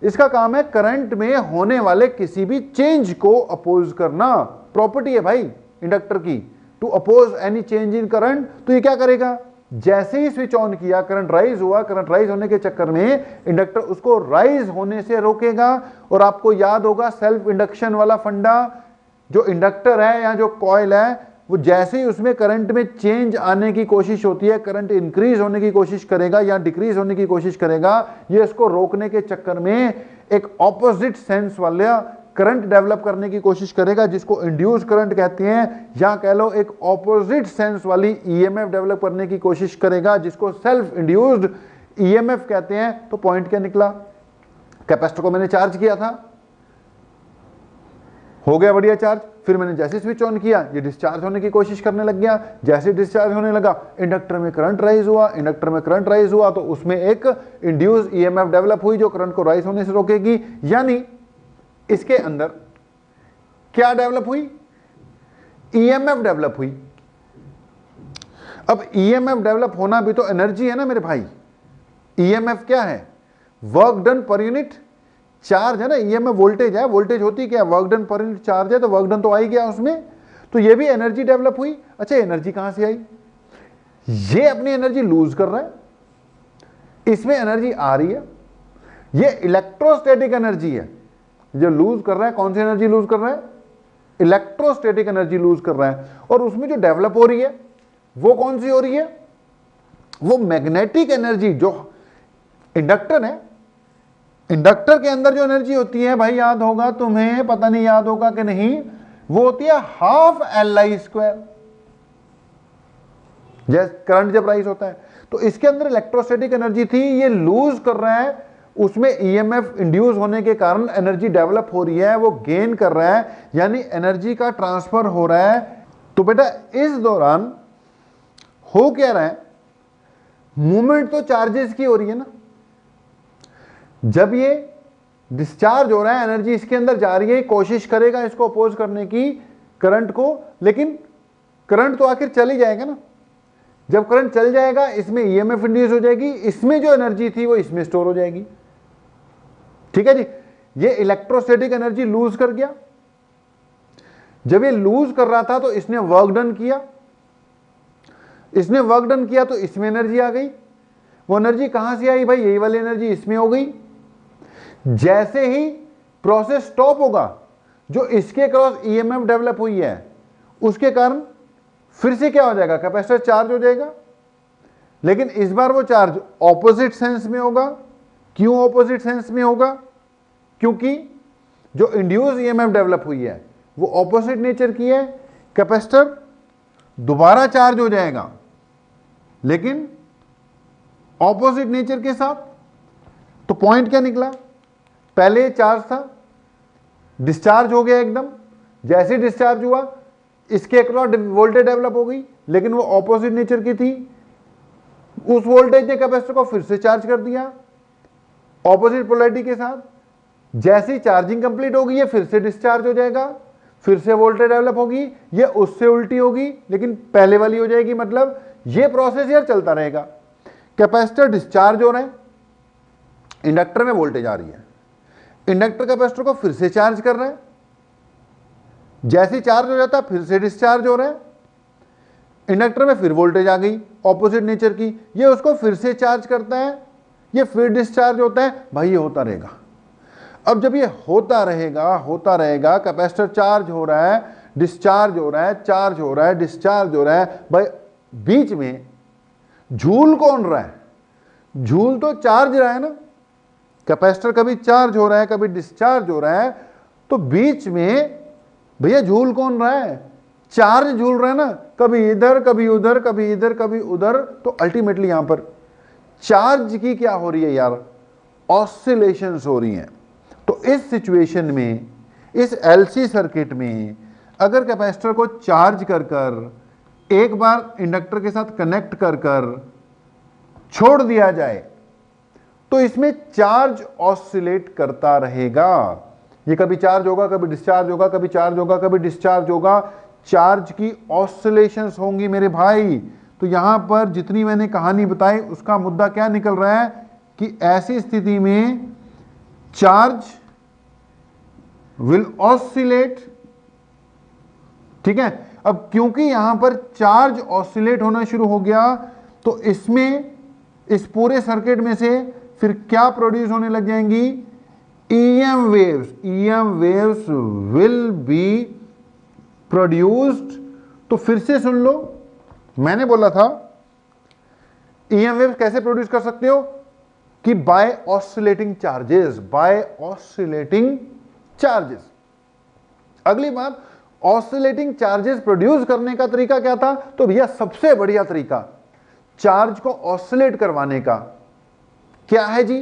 इसका काम है करंट में होने वाले किसी भी चेंज को अपोज करना। प्रॉपर्टी है भाई इंडक्टर की, to oppose any change in current. तो ये क्या करेगा, जैसे ही स्विच ऑन किया, करंट राइज हुआ, करंट राइज होने के चक्कर में इंडक्टर उसको राइज होने से रोकेगा। और आपको याद होगा सेल्फ इंडक्शन वाला फंडा, जो इंडक्टर है या जो कॉइल है, वो जैसे ही उसमें करंट में चेंज आने की कोशिश होती है, करंट इंक्रीज होने की कोशिश करेगा या डिक्रीज होने की कोशिश करेगा, ये इसको रोकने के चक्कर में एक ऑपोजिट सेंस वाला करंट डेवलप करने की कोशिश करेगा, जिसको इंड्यूस करंट कहते हैं, या कह लो एक ऑपोजिट सेंस वाली ईएमएफ डेवलप करने की कोशिश करेगा, जिसको सेल्फ इंड्यूस्ड ईएमएफ कहते हैं। तो पॉइंट क्या निकला, कैपेसिटर को मैंने चार्ज किया था, हो गया बढ़िया चार्ज। फिर मैंने जैसे स्विच ऑन किया, ये डिस्चार्ज होने की कोशिश करने लग गया। जैसे डिस्चार्ज होने लगा, इंडक्टर में करंट राइज हुआ। इंडक्टर में करंट राइज हुआ तो उसमें एक इंड्यूस ईएमएफ डेवलप हुई, जो करंट को राइज होने से रोकेगी। यानी इसके अंदर क्या डेवलप हुई, ईएमएफ डेवलप हुई। अब ईएमएफ डेवलप होना भी तो एनर्जी है ना मेरे भाई। ईएमएफ क्या है, work done per unit charge है ना, ईएमएफ वोल्टेज है, वोल्टेज होती क्या, work done per unit charge है, तो वर्क डन तो आई गया उसमें, तो ये भी एनर्जी डेवलप हुई। अच्छा एनर्जी कहां से आई, ये अपनी एनर्जी लूज कर रहा है, इसमें एनर्जी आ रही है, ये इलेक्ट्रोस्टैटिक एनर्जी है जो लूज कर रहा है। कौन सी एनर्जी लूज कर रहा है, इलेक्ट्रोस्टैटिक एनर्जी लूज कर रहा है। और उसमें जो डेवलप हो रही है वो कौन सी हो रही है, वो मैग्नेटिक एनर्जी। जो इंडक्टर है, इंडक्टर के अंदर जो एनर्जी होती है भाई, याद होगा तुम्हें, पता नहीं याद होगा कि नहीं, वो होती है हाफ Li²। जैसे करंट जब राइज होता है तो इसके अंदर इलेक्ट्रोस्टैटिक एनर्जी थी, ये लूज कर रहा है, उसमें ईएमएफ इंड्यूस होने के कारण एनर्जी डेवलप हो रही है, वो गेन कर रहा है, यानी एनर्जी का ट्रांसफर हो रहा है। तो बेटा इस दौरान हो क्या रहा है, मूवमेंट तो चार्जेस की हो रही है ना। जब ये डिस्चार्ज हो रहा है, एनर्जी इसके अंदर जा रही है, कोशिश करेगा इसको अपोज करने की करंट को, लेकिन करंट तो आखिर चल ही जाएगा ना। जब करंट चल जाएगा, इसमें ईएमएफ इंड्यूस हो जाएगी, इसमें जो एनर्जी थी वो इसमें स्टोर हो जाएगी। ठीक है जी, ये इलेक्ट्रोस्टैटिक एनर्जी लूज कर गया। जब ये लूज कर रहा था तो इसने वर्क डन किया, इसने वर्क डन किया तो इसमें एनर्जी आ गई। वो एनर्जी कहां से आई भाई, यही वाली एनर्जी इसमें हो गई। जैसे ही प्रोसेस स्टॉप होगा, जो इसके क्रॉस ईएमएफ डेवलप हुई है उसके कारण फिर से क्या हो जाएगा, कैपेसिटर चार्ज हो जाएगा, लेकिन इस बार वो चार्ज ऑपोजिट सेंस में होगा। क्यों ऑपोजिट सेंस में होगा, क्योंकि जो इंड्यूस ईएमएफ डेवलप हुई है वो ऑपोजिट नेचर की है। कैपेसिटर दोबारा चार्ज हो जाएगा लेकिन ऑपोजिट नेचर के साथ। तो पॉइंट क्या निकला, पहले चार्ज था, डिस्चार्ज हो गया एकदम, जैसे डिस्चार्ज हुआ इसके अक्रॉस वोल्टेज डेवलप हो गई, लेकिन वो ऑपोजिट नेचर की थी। उस वोल्टेज ने कैपेसिटर को फिर से चार्ज कर दिया ऑपोजिट पोलैरिटी के साथ। जैसे ही चार्जिंग कंप्लीट होगी ये फिर से डिस्चार्ज हो जाएगा, फिर से वोल्टेज डेवलप होगी, ये उससे उल्टी होगी लेकिन पहले वाली हो जाएगी। मतलब ये प्रोसेस यार चलता रहेगा। कैपेसिटर डिस्चार्ज हो रहे हैं, इंडक्टर में वोल्टेज आ रही है, इंडक्टर कैपेसिटर को फिर से चार्ज कर रहा है, जैसे चार्ज हो जाता है फिर से डिस्चार्ज हो रहा है, इंडक्टर में फिर वोल्टेज आ गई ऑपोजिट नेचर की, ये उसको फिर से चार्ज करता है, ये फिर डिस्चार्ज होता है। भाई ये होता रहेगा। अब जब ये होता रहेगा, कैपेसिटर चार्ज हो रहा है, डिस्चार्ज हो रहा है, चार्ज हो रहा है, डिस्चार्ज हो रहा है, भाई बीच में झूल कौन रहा है, झूल तो चार्ज रहा है ना। कैपेसिटर कभी चार्ज हो रहा है कभी डिस्चार्ज हो रहा है, तो बीच में भैया झूल कौन रहा है, चार्ज झूल रहा है ना, कभी इधर कभी उधर, कभी इधर कभी उधर। तो अल्टीमेटली यहां पर चार्ज की क्या हो रही है यार, ऑसिलेशंस हो रही हैं। तो इस सिचुएशन में, इस एलसी सर्किट में अगर कैपेसिटर को चार्ज कर कर एक बार इंडक्टर के साथ कनेक्ट कर कर छोड़ दिया जाए तो इसमें चार्ज ऑसिलेट करता रहेगा। ये कभी चार्ज होगा कभी डिस्चार्ज होगा, कभी चार्ज होगा कभी डिस्चार्ज होगा, चार्ज की ऑसिलेशंस होंगी मेरे भाई। तो यहां पर जितनी मैंने कहानी बताई उसका मुद्दा क्या निकल रहा है कि ऐसी स्थिति में चार्ज विल ऑसिलेट। ठीक है, अब क्योंकि यहां पर चार्ज ऑसिलेट होना शुरू हो गया तो इसमें, इस पूरे सर्किट में से फिर क्या प्रोड्यूस होने लग जाएंगी, EM waves will be produced. तो फिर से सुन लो, मैंने बोला था EM वेव्स कैसे प्रोड्यूस कर सकते हो कि बाय ऑसिलेटिंग चार्जेस। अगली बात, ऑसिलेटिंग चार्जेस प्रोड्यूस करने का तरीका क्या था, तो भैया सबसे बढ़िया तरीका चार्ज को ऑसिलेट करवाने का क्या है जी,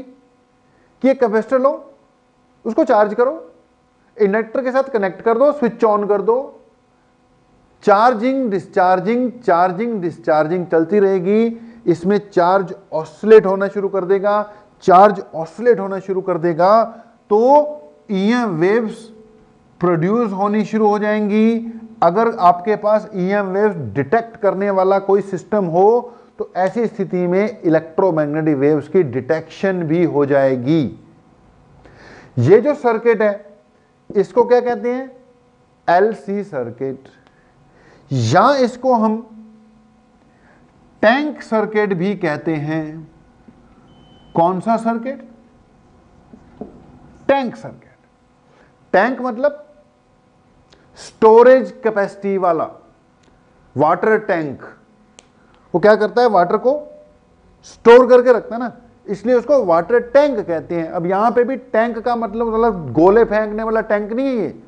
कि एक कैपेसिटर लो, उसको चार्ज करो, इंडक्टर के साथ कनेक्ट कर दो, स्विच ऑन कर दो, चार्जिंग डिस्चार्जिंग चलती रहेगी। इसमें चार्ज ऑसिलेट होना शुरू कर देगा, तो EM वेव्स प्रोड्यूस होनी शुरू हो जाएंगी। अगर आपके पास EM वेव्स डिटेक्ट करने वाला कोई सिस्टम हो तो ऐसी स्थिति में इलेक्ट्रोमैग्नेटिक वेव्स की डिटेक्शन भी हो जाएगी। ये जो सर्किट है इसको क्या कहते हैं? एलसी सर्किट, या इसको हम टैंक सर्किट भी कहते हैं। कौन सा सर्किट? Tank circuit. टैंक मतलब स्टोरेज कैपेसिटी वाला वाटर टैंक। वो क्या करता है? वाटर को स्टोर करके रखता है ना, इसलिए उसको वाटर टैंक कहते हैं। अब यहां पे भी टैंक का मतलब गोले फेंकने वाला टैंक नहीं है ये।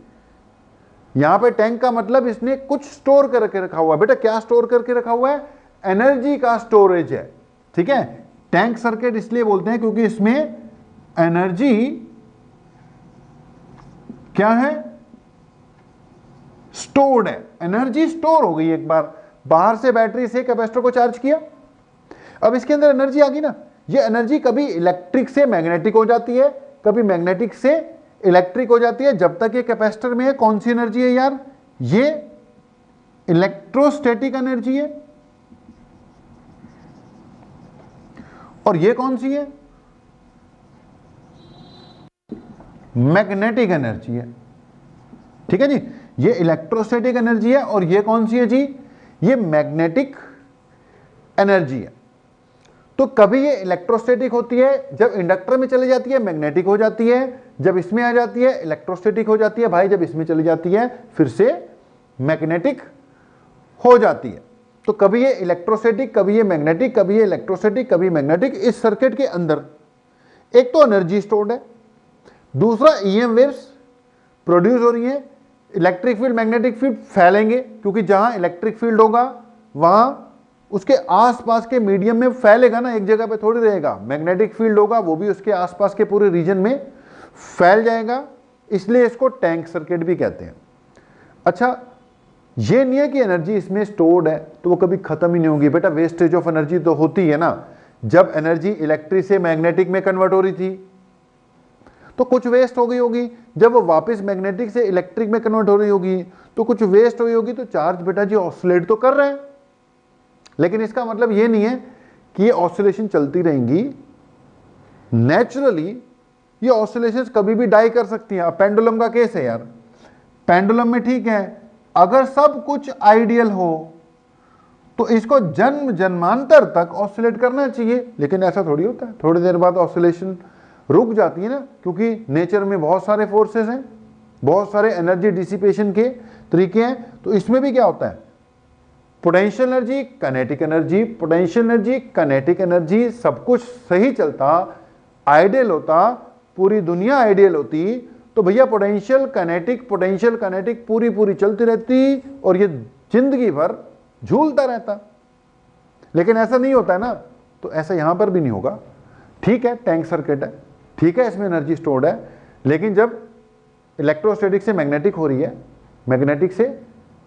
यहां पे टैंक का मतलब इसने कुछ स्टोर करके रखा हुआ है। बेटा क्या स्टोर करके रखा हुआ है? एनर्जी का स्टोरेज है। ठीक है, टैंक सर्किट इसलिए बोलते हैं क्योंकि इसमें एनर्जी क्या है? स्टोर्ड है। एनर्जी स्टोर हो गई, एक बार बाहर से बैटरी से कैपेसिटर को चार्ज किया, अब इसके अंदर एनर्जी आ गई ना। ये एनर्जी कभी इलेक्ट्रिक से मैग्नेटिक हो जाती है, कभी मैग्नेटिक से इलेक्ट्रिक हो जाती है। जब तक ये कैपेसिटर में है, कौन सी एनर्जी है यार? ये इलेक्ट्रोस्टैटिक एनर्जी है। और ये कौन सी है? मैग्नेटिक एनर्जी है। ठीक है जी, ये इलेक्ट्रोस्टैटिक एनर्जी है और ये कौन सी है जी? ये मैग्नेटिक एनर्जी है। तो कभी ये इलेक्ट्रोस्टैटिक होती है, जब इंडक्टर में चली जाती है मैग्नेटिक हो जाती है, जब इसमें आ जाती है इलेक्ट्रोस्टैटिक हो जाती है भाई, जब इसमें चली जाती है फिर से मैग्नेटिक हो जाती है। तो कभी ये इलेक्ट्रोस्टैटिक, कभी ये मैग्नेटिक, कभी ये इलेक्ट्रोस्टैटिक, कभी मैग्नेटिक। इस सर्किट के अंदर एक तो एनर्जी स्टोर्ड है, दूसरा ईएम वेव्स प्रोड्यूस हो रही है। इलेक्ट्रिक फील्ड मैग्नेटिक फील्ड फैलेंगे, क्योंकि जहां इलेक्ट्रिक फील्ड होगा वहां उसके आसपास के मीडियम में फैलेगा ना, एक जगह पे थोड़ी रहेगा। मैग्नेटिक फील्ड होगा वो भी उसके आसपास के पूरे रीजन में फैल जाएगा, इसलिए इसको टैंक सर्किट भी कहते हैं। अच्छा, ये नहीं है कि एनर्जी इसमें स्टोर्ड है तो वो कभी खत्म ही नहीं होगी। बेटा वेस्टेज ऑफ एनर्जी तो होती है ना। जब एनर्जी इलेक्ट्रिक से मैग्नेटिक में कन्वर्ट हो रही थी तो कुछ वेस्ट हो गई होगी, जब वो वापस मैग्नेटिक से इलेक्ट्रिक में कन्वर्ट हो रही होगी तो कुछ वेस्ट हुई होगी। तो चार्ज बेटा जी ऑसिलेट तो कर रहे हैं, लेकिन इसका मतलब ये नहीं है कि ये ऑसिलेशन चलती रहेंगी। नेचुरली ये ऑसिलेशंस कभी भी डाई कर सकती हैं। पेंडुलम का केस है यार, पेंडुलम में ठीक है अगर सब कुछ आइडियल हो तो इसको जन्म जन्मांतर तक ऑसिलेट करना चाहिए, लेकिन ऐसा थोड़ी होता है। थोड़ी देर बाद ऑसिलेशन रुक जाती है ना, क्योंकि नेचर में बहुत सारे फोर्सेस हैं, बहुत सारे एनर्जी डिसिपेशन के तरीके हैं। तो इसमें भी क्या होता है? Potential energy, kinetic energy, potential energy, kinetic energy, सब कुछ सही चलता, आइडियल होता, पूरी दुनिया आइडियल होती तो भैया पोटेंशियल काइनेटिक पूरी चलती रहती और ये जिंदगी भर झूलता रहता। लेकिन ऐसा नहीं होता है ना, तो ऐसा यहां पर भी नहीं होगा। ठीक है, टैंक सर्किट है, ठीक है, इसमें एनर्जी स्टोर्ड है, लेकिन जब इलेक्ट्रोस्टैटिक से मैग्नेटिक हो रही है, मैग्नेटिक से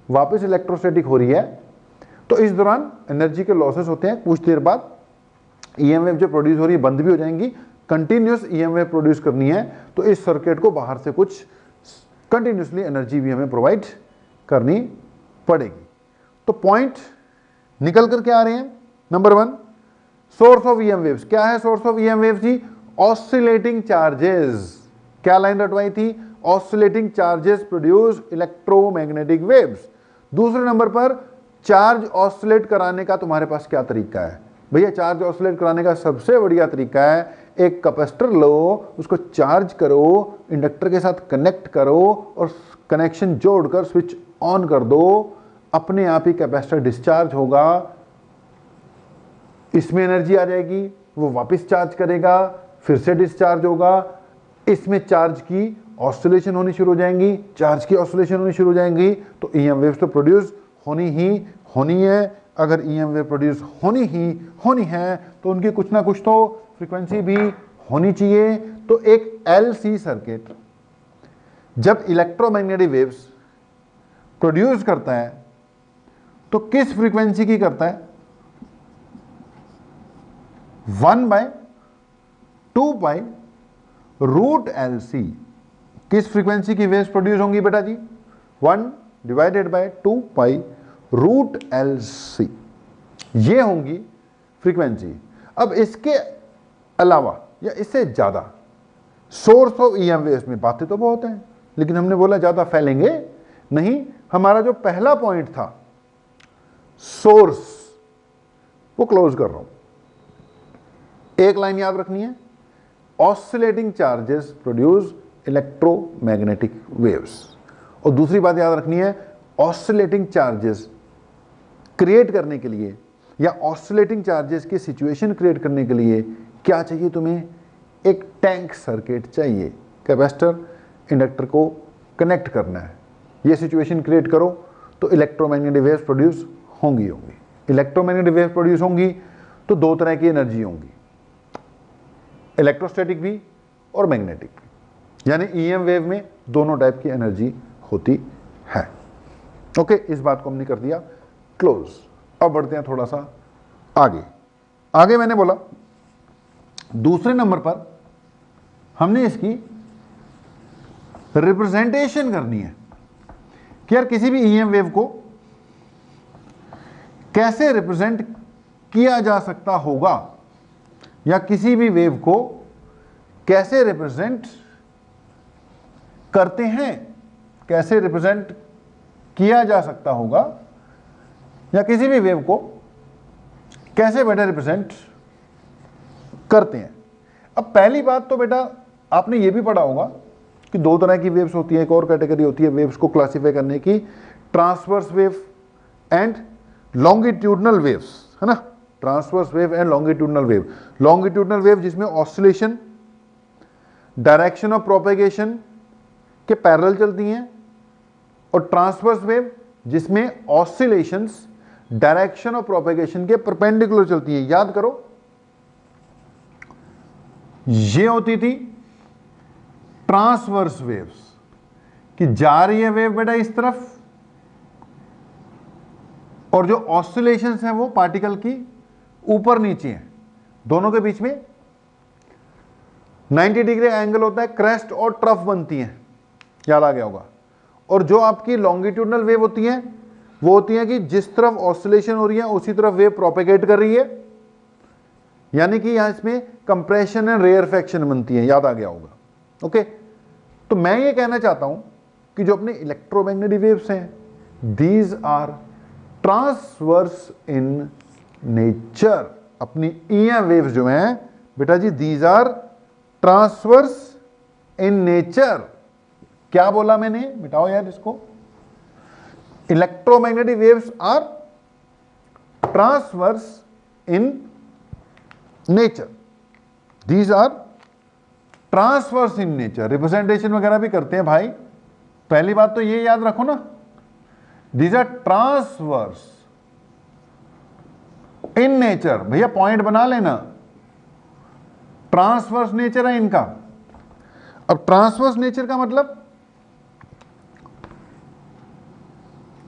वापस इलेक्ट्रोस्टैटिक हो रही है, तो इस दौरान एनर्जी के लॉसेस होते हैं। कुछ देर बाद ईएम वेव जो प्रोड्यूस हो रही है बंद भी हो जाएंगी, कंटिन्यूस ईएम वेव प्रोड्यूस करनी है तो इस सर्किट को बाहर से कुछ कंटिन्यूसली एनर्जी भी हमें प्रोवाइड करनी पड़ेगी। तो पॉइंट निकल कर क्या आ रहे हैं? Number 1, source of EM waves. क्या है सोर्स ऑफ ईएम वेव्स जी? Oscillating charges. क्या लाइन रटवाई थी? Oscillating charges produce electromagnetic waves. दूसरे नंबर पर चार्ज ऑसिलेट कराने का तुम्हारे पास क्या तरीका है? भैया चार्ज ऑसिलेट कराने का सबसे बढ़िया तरीका है, एक कैपेसिटर लो, उसको चार्ज करो, इंडक्टर के साथ कनेक्ट करो और कनेक्शन जोड़कर स्विच ऑन कर दो, अपने आप ही कैपेसिटर डिस्चार्ज होगा, इसमें एनर्जी आ जाएगी, वो वापस चार्ज करेगा, फिर से डिस्चार्ज होगा, इसमें चार्ज की ऑसिलेशन होनी शुरू हो जाएंगी, चार्ज की ऑसिलेशन होनी शुरू हो जाएंगी, तो ईएम वेव्स तो प्रोड्यूस होनी ही होनी है। अगर ईएम वेव प्रोड्यूस होनी है तो उनकी कुछ ना कुछ तो फ्रीक्वेंसी भी होनी चाहिए। तो एक एलसी सर्किट जब इलेक्ट्रोमैग्नेटिक वेव्स प्रोड्यूस करता है तो किस फ्रीक्वेंसी की करता है? 1/2π√LC। किस फ्रीक्वेंसी की वेव्स प्रोड्यूस होंगी बेटा जी? 1/2π√LC, ये होंगी फ्रीक्वेंसी। अब इसके अलावा या इससे ज्यादा सोर्स ऑफ ईएम वेव्स में बातें तो बहुत हैं, लेकिन हमने बोला ज्यादा फैलेंगे नहीं। हमारा जो पहला पॉइंट था सोर्स, वो क्लोज कर रहा हूं। एक लाइन याद रखनी है, oscillating charges produce electromagnetic waves. और दूसरी बात याद रखनी है, ऑसिलेटिंग चार्जेस क्रिएट करने के लिए या ऑसिलेटिंग चार्जेस की सिचुएशन क्रिएट करने के लिए क्या चाहिए तुम्हें? एक टैंक सर्किट चाहिए। कैपेसिटर इंडक्टर को कनेक्ट करना है, ये सिचुएशन क्रिएट करो तो इलेक्ट्रोमैग्नेटिक वेव्स प्रोड्यूस होंगी। इलेक्ट्रोमैग्नेटिक वेव्स प्रोड्यूस होंगी तो दो तरह की एनर्जी होंगी, इलेक्ट्रोस्टैटिक भी और मैग्नेटिक भी, यानी ईएम वेव में दोनों टाइप की एनर्जी होती है। ओके, इस बात को हमने कर दिया क्लोज। अब बढ़ते हैं थोड़ा सा आगे मैंने बोला दूसरे नंबर पर हमने इसकी रिप्रेजेंटेशन करनी है कि यार किसी भी ईएम वेव को कैसे रिप्रेजेंट किया जा सकता होगा, या किसी भी वेव को कैसे रिप्रेजेंट करते हैं, कैसे रिप्रेजेंट किया जा सकता होगा, या किसी भी वेव को कैसे बेटा रिप्रेजेंट करते हैं। अब पहली बात तो बेटा आपने ये भी पढ़ा होगा कि दो तरह की वेव्स होती है, एक और कैटेगरी होती है वेव्स को क्लासिफाई करने की, transverse wave and longitudinal waves, है ना। Transverse wave and longitudinal wave. Longitudinal wave जिसमें ऑसिलेशन डायरेक्शन ऑफ प्रोपेगेशन के पैरेलल चलती हैं, और ट्रांसवर्स वेव जिसमें ऑसिलेशंस डायरेक्शन ऑफ प्रोपेगेशन के परपेंडिकुलर चलती हैं। याद करो, ये होती थी ट्रांसवर्स वेव्स कि जा रही है वेव बेटा इस तरफ, और जो ऑसिलेशंस हैं वो पार्टिकल की ऊपर नीचे हैं, दोनों के बीच में 90 डिग्री एंगल होता है, क्रेस्ट और ट्रफ बनती हैं, याद आ गया होगा। और जो आपकी लॉन्गिट्यूडनल वेव होती है वो होती है कि जिस तरफ ऑसिलेशन हो रही है उसी तरफ वेव प्रोपेगेट कर रही है, यानी कि यहां इसमें कंप्रेशन एंड रेयरफैक्शन बनती है, याद आ गया होगा। ओके, तो मैं ये कहना चाहता हूं कि जो अपने इलेक्ट्रोमैग्नेटिक वेव्स हैं these are transverse in nature. अपनी ईएम वेव्स जो हैं बेटा जी these are transverse in nature. क्या बोला मैंने, मिटाओ यार इसको। Electromagnetic waves are transverse in nature, these are transverse in nature. Representation वगैरह भी करते हैं भाई, पहली बात तो ये याद रखो ना, these are transverse in nature. भैया पॉइंट बना लेना, ट्रांसवर्स नेचर है इनका। अब ट्रांसवर्स नेचर का मतलब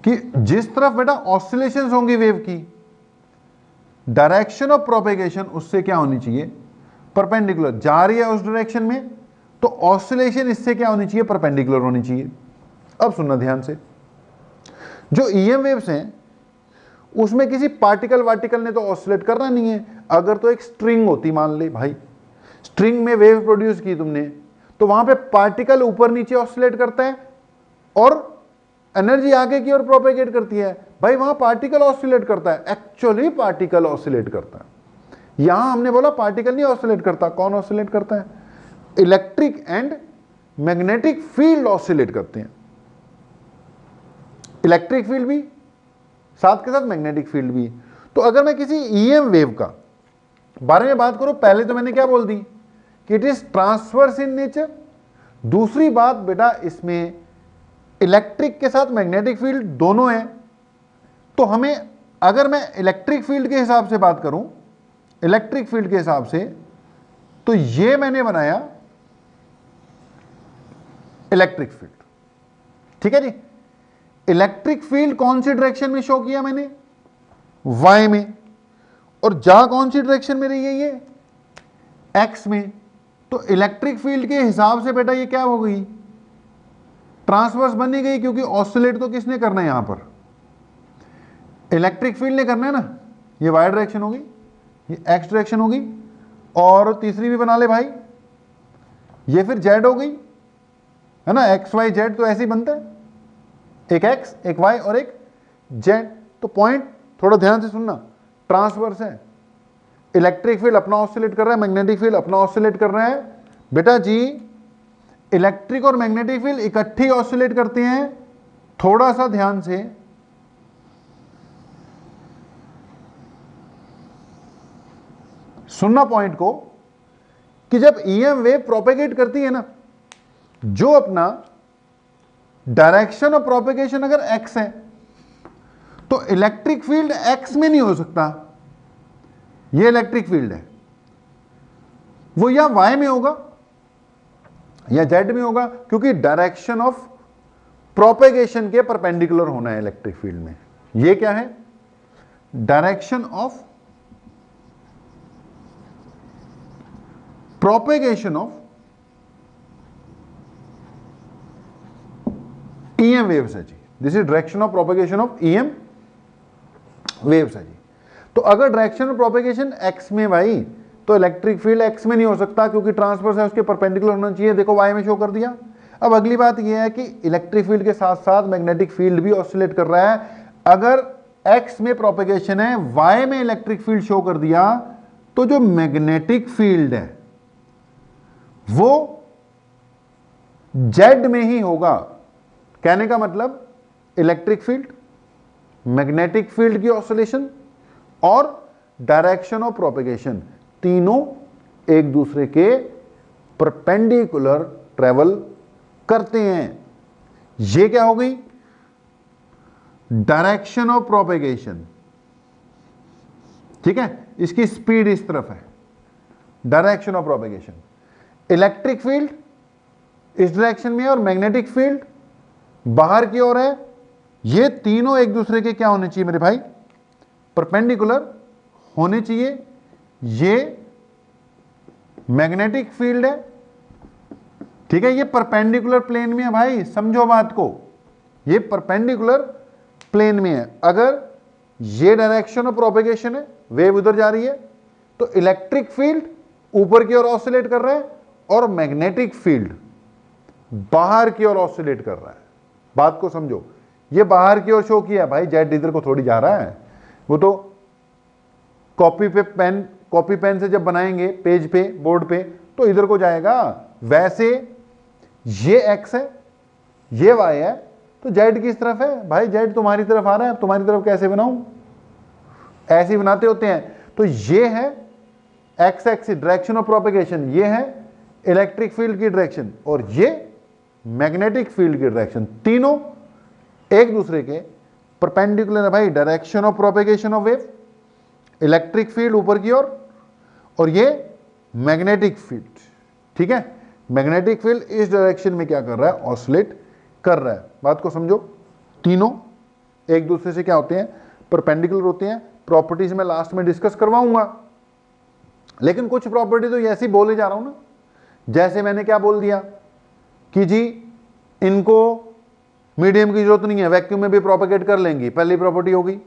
कि जिस तरफ बेटा ऑसिलेशंस होंगी वेव की, डायरेक्शन ऑफ प्रोपेगेशन उससे क्या होनी चाहिए, परपेंडिकुलर। जा रही है उस डायरेक्शन में तो ऑसिलेशन इससे क्या होनी चाहिए, परपेंडिकुलर होनी चाहिए। अब सुनना ध्यान से, जो ईएम वेव्स हैं उसमें किसी पार्टिकल वार्टिकल ने तो ऑसिलेट करना नहीं है। अगर तो एक स्ट्रिंग होती, मान ले भाई स्ट्रिंग में वेव प्रोड्यूस की तुमने, तो वहां पे पार्टिकल ऊपर नीचे ऑसिलेट करता है और एनर्जी आगे की ओर प्रोपेगेट करती है। भाई वहां पार्टिकल ऑसिलेट करता है, एक्चुअली पार्टिकल ऑसिलेट करता है। यहां हमने बोला पार्टिकल नहीं ऑसिलेट करता, कौन ऑसिलेट करता है, electric and magnetic field oscillate करते हैं। इलेक्ट्रिक फील्ड भी साथ के साथ मैग्नेटिक फील्ड भी। तो अगर मैं किसी ईएम वेव का बारे में बात करूं, पहले तो मैंने क्या बोल दी कि it is transverse in nature. दूसरी बात बेटा इसमें इलेक्ट्रिक के साथ मैग्नेटिक फील्ड दोनों है। तो हमें, अगर मैं इलेक्ट्रिक फील्ड के हिसाब से बात करूं, इलेक्ट्रिक फील्ड के हिसाब से, तो ये मैंने बनाया इलेक्ट्रिक फील्ड, ठीक है जी। इलेक्ट्रिक फील्ड कौन सी डायरेक्शन में शो किया मैंने, वाई में, और जा कौन सी डायरेक्शन में रही है ये, एक्स में। तो इलेक्ट्रिक फील्ड के हिसाब से बेटा ये क्या हो गई, ट्रांसवर्स बनी गई, क्योंकि ऑसिलेट तो किसने करना है यहां पर, इलेक्ट्रिक फील्ड ने करना है ना। ये वाई डायरेक्शन होगी, ये एक्स डायरेक्शन होगी, और तीसरी भी बना ले भाई, ये फिर जेड हो गई, है ना, एक्स वाई जेड तो ऐसे ही बनता है, एक एक्स एक वाई और एक जेड। तो पॉइंट थोड़ा ध्यान से सुनना, ट्रांसवर्स है, इलेक्ट्रिक फील्ड अपना ऑसिलेट कर रहा है, मैग्नेटिक फील्ड अपना ऑसिलेट कर रहा है। बेटा जी इलेक्ट्रिक और मैग्नेटिक फील्ड इकट्ठी ऑसिलेट करते हैं। थोड़ा सा ध्यान से सुनना पॉइंट को, कि जब ईएम वेव प्रोपेगेट करती है ना, जो अपना डायरेक्शन ऑफ प्रोपेगेशन अगर एक्स है तो इलेक्ट्रिक फील्ड एक्स में नहीं हो सकता, ये इलेक्ट्रिक फील्ड है, वो या वाई में होगा या जेड में होगा, क्योंकि डायरेक्शन ऑफ प्रोपेगेशन के परपेंडिकुलर होना है इलेक्ट्रिक फील्ड में। ये क्या है, direction of propagation of EM waves है जी, this is direction of propagation of EM waves है जी। तो अगर डायरेक्शन ऑफ प्रोपेगेशन एक्स में भाई, तो इलेक्ट्रिक फील्ड एक्स में नहीं हो सकता, क्योंकि ट्रांसवर्स है, उसके परपेंडिकुलर होना चाहिए। देखो वाई में शो कर दिया। अब अगली बात यह है कि इलेक्ट्रिक फील्ड के साथ साथ मैग्नेटिक फील्ड भी ऑसिलेट कर रहा है। अगर एक्स में प्रोपेगेशन है, वाई में इलेक्ट्रिक फील्ड शो कर दिया, तो जो मैग्नेटिक फील्ड है वो जेड में ही होगा। कहने का मतलब इलेक्ट्रिक फील्ड, मैग्नेटिक फील्ड की ऑसिलेशन और डायरेक्शन ऑफ प्रोपेगेशन तीनों एक दूसरे के परपेंडिकुलर ट्रेवल करते हैं। ये क्या हो गई, डायरेक्शन ऑफ प्रोपेगेशन, ठीक है, इसकी स्पीड इस तरफ है, direction of propagation. Electric field इस डायरेक्शन में और मैग्नेटिक फील्ड बाहर की ओर है। ये तीनों एक दूसरे के क्या होने चाहिए मेरे भाई, परपेंडिकुलर होने चाहिए। ये मैग्नेटिक फील्ड है, ठीक है, ये परपेंडिकुलर प्लेन में है भाई, समझो बात को, ये परपेंडिकुलर प्लेन में है। अगर ये डायरेक्शन ऑफ प्रोपेगेशन है, वेव उधर जा रही है, तो इलेक्ट्रिक फील्ड ऊपर की ओर ऑसिलेट कर रहा है और मैग्नेटिक फील्ड बाहर की ओर ऑसिलेट कर रहा है। बात को समझो, ये बाहर की ओर शो किया भाई, जेड इधर को थोड़ी जा रहा है, वो तो कॉपी पेन से जब बनाएंगे पेज पे, बोर्ड पे, तो इधर को जाएगा। वैसे ये एक्स है, ये वाई है, तो जेड किस तरफ है भाई, जेड तुम्हारी तरफ आ रहा है। तुम्हारी तरफ कैसे बनाऊं, ऐसे ही बनाते होते हैं। तो ये है x axis, direction of propagation, ये है इलेक्ट्रिक फील्ड की डायरेक्शन और ये मैग्नेटिक फील्ड की डायरेक्शन। तीनों एक दूसरे के परपेंडिकुलर है भाई। Direction of propagation of wave, electric field ऊपर की ओर, और ये मैग्नेटिक फील्ड, ठीक है। मैग्नेटिक फील्ड इस डायरेक्शन में क्या कर रहा है, ऑसिलेट कर रहा है। बात को समझो, तीनों एक दूसरे से क्या होते हैं, परपेंडिकुलर होते हैं। प्रॉपर्टीज में लास्ट में डिस्कस करवाऊंगा, लेकिन कुछ प्रॉपर्टी तो ऐसी बोले जा रहा हूं ना, जैसे मैंने क्या बोल दिया कि जी इनको मीडियम की जरूरत नहीं है, वैक्यूम में भी प्रोपेगेट कर लेंगी, पहली प्रॉपर्टी होगी,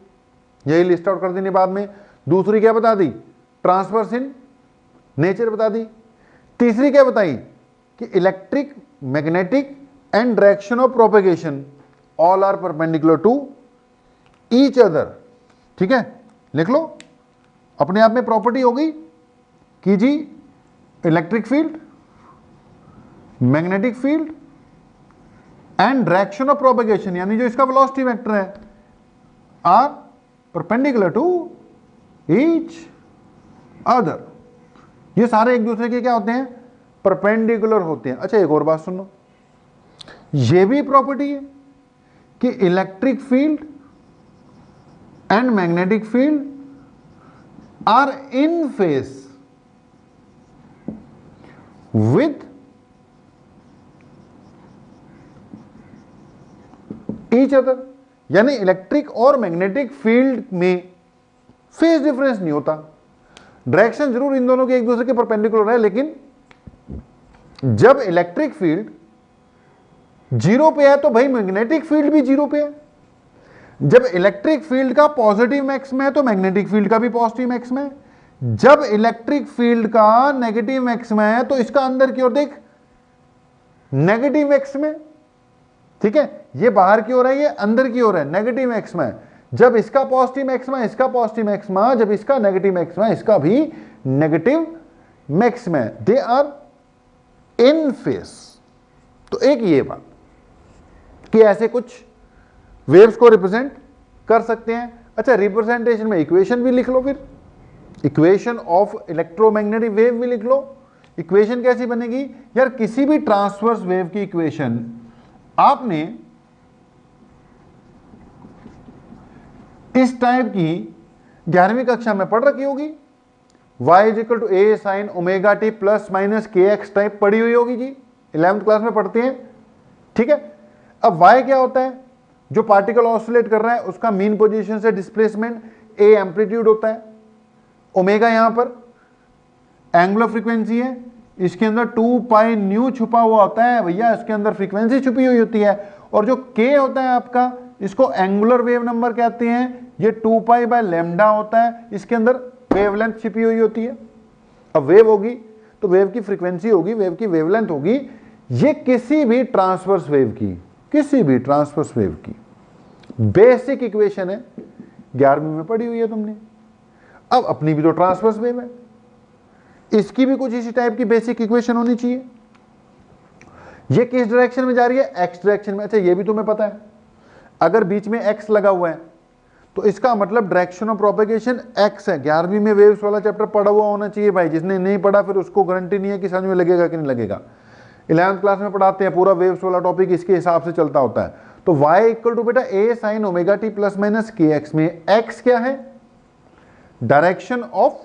यही लिस्ट आउट कर देनी बाद में। दूसरी क्या बता दी, ट्रांसवर्स इन नेचर बता दी। तीसरी क्या बताई कि electric, magnetic and direction of propagation all are perpendicular to each other, ठीक है, लिख लो। अपने आप में प्रॉपर्टी होगी कि जी electric field, magnetic field and direction of propagation, यानी जो इसका वेलोसिटी वेक्टर है, are perpendicular to each other. ये सारे एक दूसरे के क्या होते हैं, परपेंडिकुलर होते हैं। अच्छा एक और बात सुनो, ये भी प्रॉपर्टी है कि electric field and magnetic field are in phase with each other, यानी इलेक्ट्रिक और मैग्नेटिक फील्ड में फेज डिफरेंस नहीं होता। डायरेक्शन जरूर इन दोनों के एक दूसरे के परपेंडिकुलर है, लेकिन जब इलेक्ट्रिक फील्ड जीरो पे है तो भाई मैग्नेटिक फील्ड भी जीरो पे है। जब इलेक्ट्रिक फील्ड का पॉजिटिव मैक्स में है तो मैग्नेटिक फील्ड का भी पॉजिटिव मैक्स में है। जब इलेक्ट्रिक फील्ड का नेगेटिव मैक्स में है तो इसका अंदर की ओर देख नेगेटिव एक्स में, ठीक है, ये बाहर की ओर है, ये अंदर की ओर है, नेगेटिव एक्स में। जब इसका पॉजिटिव एक्स में, इसका पॉजिटिव एक्स में, जब इसका नेगेटिव एक्स में, इसका भी नेगेटिव मैक्स में, दे आर इन फेस। तो एक ये बात कि ऐसे कुछ वेव्स को रिप्रेजेंट कर सकते हैं। अच्छा, रिप्रेजेंटेशन में इक्वेशन भी लिख लो, फिर इक्वेशन ऑफ इलेक्ट्रोमैग्नेटिक वेव भी लिख लो। इक्वेशन कैसी बनेगी यार, किसी भी ट्रांसवर्स वेव की इक्वेशन आपने इस टाइप की 11वीं कक्षा में पढ़ रखी होगी। y is equal to a sine omega T plus minus के एक्स टाइप पढ़ी हुई होगी जी, 11th क्लास में पढ़ते हैं, ठीक है। अब y क्या होता है, जो पार्टिकल ऑसिलेट कर रहा है उसका मीन पोजीशन से डिस्प्लेसमेंट, a एम्पलीट्यूड होता है, ओमेगा यहां पर एंगुलर फ्रीक्वेंसी है, इसके अंदर 2 पाई न्यू छुपा हुआ होता है भैया, इसके अंदर फ्रीक्वेंसी छुपी हुई होती है। और जो k होता है आपका, इसको एंगुलर वेव नंबर कहते हैं, ये 2 पाई बाय लैम्डा होता है, इसके अंदर वेवलेंथ छिपी हुई होती है। अब वेव होगी तो वेव की फ्रीक्वेंसी होगी, वेव की वेवलेंथ होगी। ये किसी भी ट्रांसवर्स वेव की, किसी भी ट्रांसवर्स वेव की बेसिक इक्वेशन है, 11वीं में पढ़ी हुई है तुमने। अब अपनी भी तो ट्रांसवर्स वेव है, इसकी भी कुछ इसी टाइप की बेसिक इक्वेशन होनी चाहिए। ये किस डायरेक्शन में जा रही है, एक्स डायरेक्शन में। अच्छा, ये भी तुम्हें पता है, अगर बीच में एक्स लगा हुआ है तो इसका मतलब डायरेक्शन ऑफ प्रोपेगेशन एक्स है। 11वीं में वेव्स वाला चैप्टर पढ़ा हुआ होना चाहिए भाई, जिसने नहीं पढ़ा फिर उसको गारंटी नहीं है कि समझ में लगेगा कि नहीं लगेगा। 11th क्लास में पढ़ाते हैं, पूरा वेव्स वाला टॉपिक इसके हिसाब से चलता होता है। तो y इक्वल टू बेटा A sine omega T plus minus के एक्स में x क्या है, डायरेक्शन ऑफ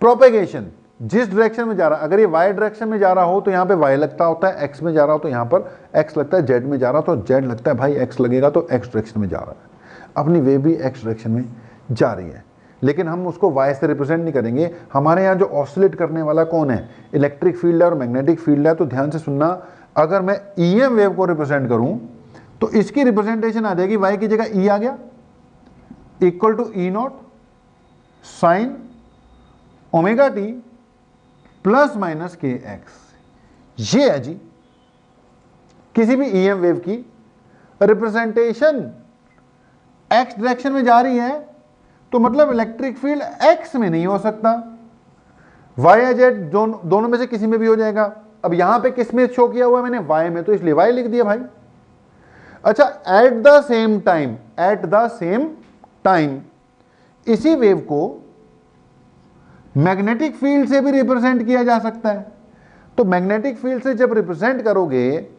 प्रोपेगेशन, जिस डायरेक्शन में जा रहा है। अगर ये y डायरेक्शन में जा रहा हो तो यहाँ पे y लगता होता है, x में जा रहा हो तो यहाँ पर x लगता है, z में जा रहा हो तो z लगता है, भाई x लगेगा तो x डायरेक्शन में जा रहा है। अपनी वेव भी x डायरेक्शन में जा रही है, लेकिन हम उसको y से रिप्रेजेंट नहीं करेंगे। हमारे यहाँ जो ऑसिलेट करने वाला कौन है, इलेक्ट्रिक फील्ड है और मैग्नेटिक फील्ड है। तो ध्यान से सुनना, अगर मैं EM वेव को रिप्रेजेंट करूं तो इसकी रिप्रेजेंटेशन आ जाएगी, y की जगह E आ गया, equal to E naught sine omega T plus minus के एक्स। ये है जी किसी भी EM वेव की रिप्रेजेंटेशन। x डायरेक्शन में जा रही है तो मतलब इलेक्ट्रिक फील्ड x में नहीं हो सकता, y या z दोनों में से किसी में भी हो जाएगा। अब यहां पे किस में शो किया हुआ है मैंने, y में, तो इसलिए y लिख दिया भाई। अच्छा, at the same time, at the same time इसी वेव को मैग्नेटिक फील्ड से भी रिप्रेजेंट किया जा सकता है। तो मैग्नेटिक फील्ड से जब रिप्रेजेंट करोगे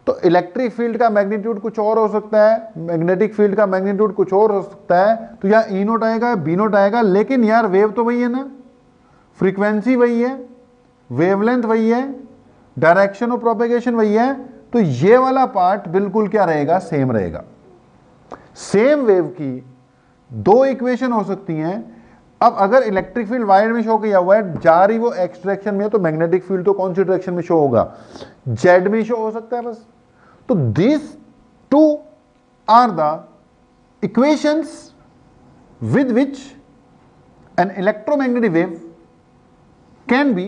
तो इलेक्ट्रिक फील्ड का मैग्नीट्यूड कुछ और हो सकता है, मैग्नेटिक फील्ड का मैग्नीट्यूड कुछ और हो सकता है। तो यहाँ ई नोट आएगा, बी नोट आएगा, लेकिन यार वेव तो वही है ना, फ्रीक्वेंसी वही है, वेवलेंथ वही है, डायरेक्शन ऑफ प्रोपेगेशन वही है। तो ये वाला पार्ट बिल्कुल क्या रहेगा, सेम रहेगा। सेम वेव की दो इक्वेशन हो सकती हैं। अब अगर इलेक्ट्रिक फील्ड वायर में शो किया हुआ है, जा रही वो एक्स डायरेक्शन में है, तो मैग्नेटिक फील्ड तो कौन सी डायरेक्शन में शो होगा, जेड में शो हो सकता है बस। तो this two are the equations with which an electromagnetic wave can be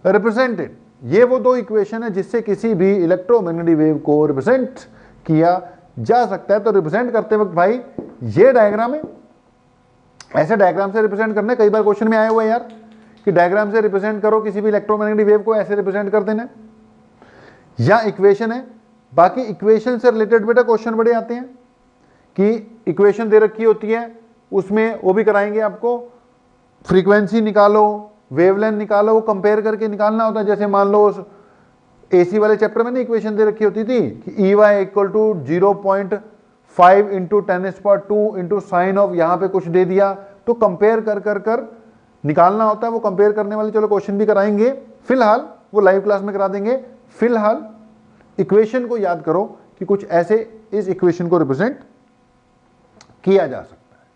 represented. ये वो दो इक्वेशन है जिससे किसी भी इलेक्ट्रोमैग्नेटिक वेव को रिप्रेजेंट किया जा सकता है। तो रिप्रेजेंट करते वक्त भाई ये डायग्राम है, ऐसे डायग्राम से रिप्रेजेंट करना है। कई बार क्वेश्चन में आया हुआ है यार कि डायग्राम से रिप्रेजेंट करो किसी भी इलेक्ट्रोमैग्नेटिक वेव को, ऐसे रिप्रेजेंट कर देना। या इक्वेशन है, बाकी इक्वेशन से रिलेटेड बेटा क्वेश्चन बड़े आते हैं कि इक्वेशन दे रखी होती है, उसमें वो भी कराएंगे आपको, फ्रीक्वेंसी निकालो, वेवलेंथ निकालो, वो कंपेयर करके निकालना होता है। जैसे मान लो एसी वाले चैप्टर में ना इक्वेशन दे रखी होती थी कि E y equal to 0.5 into 10⁻² into sine of, यहाँ पे कुछ दे दिया तो कंपेयर कर कर कर निकालना होता है। वो कंपेयर करने वाले चलो क्वेश्चन भी कराएंगे, फिलहाल वो लाइव क्लास में करा देंगे। फिलहाल इक्वेशन को याद करो कि कुछ ऐसे इस इक्वेशन को रिप्रेजेंट किया जा सकता है।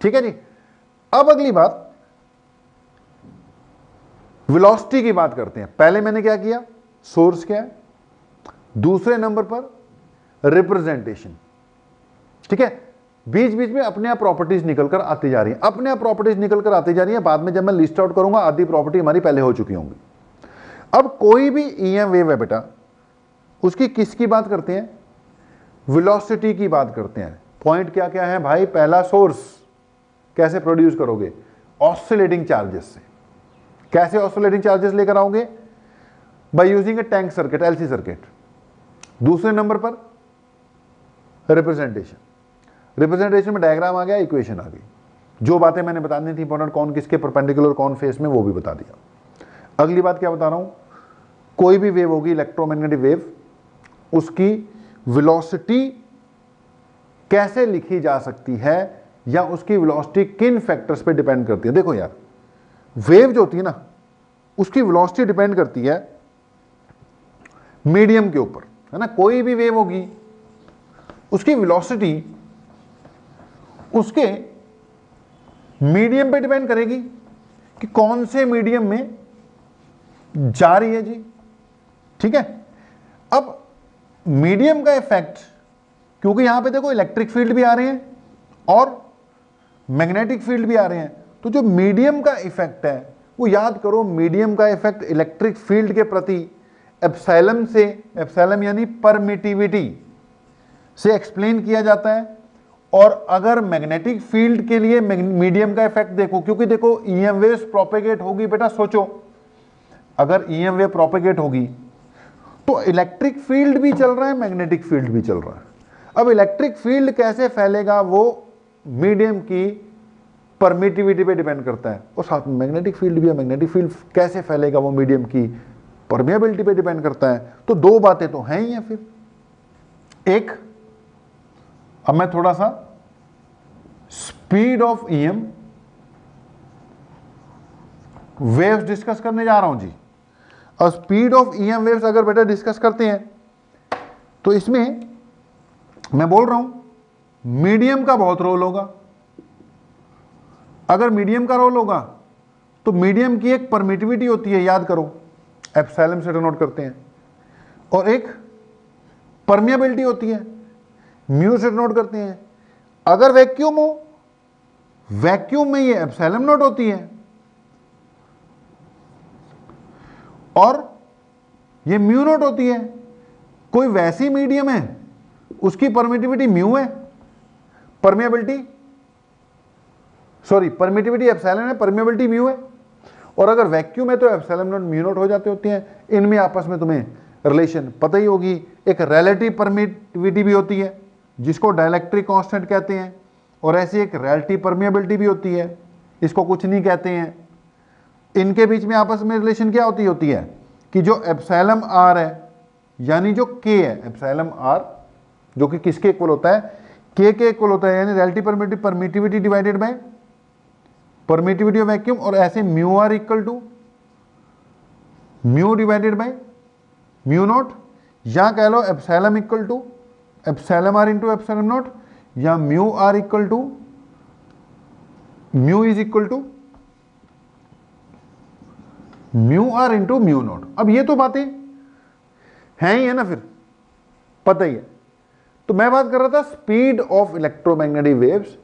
ठीक है जी। अब अगली बात वेलोसिटी की बात करते हैं। पहले मैंने क्या किया, सोर्स क्या है, दूसरे नंबर पर रिप्रेजेंटेशन। ठीक है, बीच बीच में अपने आप प्रॉपर्टीज निकल कर आती जा रही है, अपने आप प्रॉपर्टीज निकल कर आती जा रही है। बाद में जब मैं लिस्ट आउट करूंगा आधी प्रॉपर्टी हमारी पहले हो चुकी होंगी। अब कोई भी ईएम वेव है बेटा, उसकी किसकी बात करते हैं? वेलोसिटी की बात करते हैं। पॉइंट क्या क्या है भाई? पहला सोर्स कैसे प्रोड्यूस करोगे? ऑसिलेटिंग चार्जेस से। कैसे ऑसिलेटिंग चार्जेस लेकर आओगे? By using A tank circuit, LC circuit. दूसरे नंबर पर रिप्रेजेंटेशन। रिप्रेजेंटेशन में डायग्राम आ गया, इक्वेशन आ गई, जो बातें मैंने बतानी थी इंपॉर्टेंट, कौन किसके परपेंडिकुलर कौन फेस में, वो भी बता दिया। अगली बात क्या बता रहा हूं, कोई भी वेव होगी इलेक्ट्रोमैग्नेटिक वेव, उसकी वेलोसिटी कैसे लिखी जा सकती है या उसकी वेलोसिटी किन फैक्टर्स पे डिपेंड करती है। देखो यार, वेव जो होती है ना, उसकी वेलोसिटी डिपेंड करती है मीडियम के ऊपर, है ना। कोई भी वेव होगी उसकी वेलोसिटी उसके मीडियम पे डिपेंड करेगी कि कौन से मीडियम में जा रही है जी, ठीक है। अब मीडियम का इफेक्ट, क्योंकि यहां पे देखो इलेक्ट्रिक फील्ड भी आ रहे हैं और मैग्नेटिक फील्ड भी आ रहे हैं, तो जो मीडियम का इफेक्ट है वो याद करो, मीडियम का इफेक्ट इलेक्ट्रिक फील्ड के प्रति एप्सिलॉन से, एप्सिलॉन यानी परमिटिविटी से एक्सप्लेन किया जाता है। और अगर मैग्नेटिक फील्ड के लिए मीडियम का इफेक्ट देखो, क्योंकि देखो ईएम वेव्स प्रोपेगेट होगी बेटा, सोचो अगर ईएम वेव प्रोपेगेट होगी तो इलेक्ट्रिक फील्ड भी चल रहा है, मैग्नेटिक फील्ड भी चल रहा है। अब इलेक्ट्रिक फील्ड कैसे फैलेगा वो मीडियम की परमिटिविटी पे डिपेंड करता है, और साथ में मैग्नेटिक फील्ड भी है, मैग्नेटिक फील्ड कैसे फैलेगा वो मीडियम की परमिएबिलिटी पे डिपेंड करता है। तो दो बातें तो हैं ही हैं। फिर एक, अब मैं थोड़ा सा speed of EM waves discuss करने जा रहा हूं जी। और स्पीड ऑफ ईएम वेव्स अगर बेटा डिस्कस करते हैं तो इसमें मैं बोल रहा हूं मीडियम का बहुत रोल होगा। अगर मीडियम का रोल होगा तो मीडियम की एक परमिटिविटी होती है, याद करो, एप्सिलॉन से डिनोट करते हैं, और एक परमिएबिलिटी होती है, म्यू से डिनोट करते हैं। अगर वैक्यूम हो, वैक्यूम में ये एप्सिलॉन नॉट होती है और ये म्यू नॉट होती है। कोई वैसी मीडियम है उसकी परमिटिविटी म्यू है, परमिएबिलिटी परमिटिविटी एप्सिलॉन है, परमिएबिलिटी म्यू है। और अगर वैक्यूम है तो एप्सिलॉन नॉट म्यू नॉट हो जाते होती हैं। इनमें आपस में तुम्हें रिलेशन पता ही होगी। एक रिलेटिव परमिटिविटी भी होती है जिसको डाइलेक्ट्रिक कांस्टेंट कहते हैं, और ऐसी एक रिलेटिव परमिएबिलिटी भी होती है, इसको कुछ नहीं कहते हैं। इनके बीच में आपस में रिलेशन क्या होती है कि जो एप्सिलॉन आर है यानी जो के है, एप्सिलॉन आर जो कि किसके इक्वल होता है, के इक्वल होता है, यानी relative permittivity divided by permittivity of vacuum. और ऐसे mu R equal to mu divided by mu naught, या कह लो epsilon equal to epsilon R into epsilon naught, या mu R equal to mu is equal to mu R into mu naught. अब ये तो बातें हैं ही है ना, फिर पता ही है। तो मैं बात कर रहा था स्पीड ऑफ इलेक्ट्रोमैग्नेटिक वेव्स।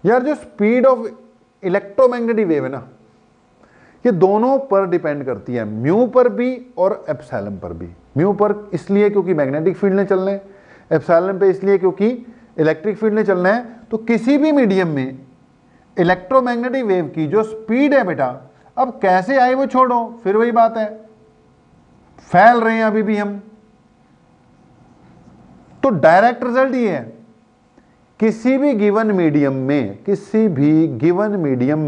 यार जो स्पीड ऑफ इलेक्ट्रोमैग्नेटिक वेव है ना, ये दोनों पर डिपेंड करती है, म्यू पर भी और एप्सिलॉन पर भी। म्यू पर इसलिए क्योंकि मैग्नेटिक फील्ड ने चलना है, एप्सिलॉन पे इसलिए क्योंकि इलेक्ट्रिक फील्ड ने चलना है। तो किसी भी मीडियम में इलेक्ट्रोमैग्नेटिक वेव की जो स्पीड है बेटा, अब कैसे आई वो छोड़ो, फिर वही बात है, फैल रहे हैं अभी भी हम। तो डायरेक्ट रिजल्ट ये है, किसी भी गिवन मीडियम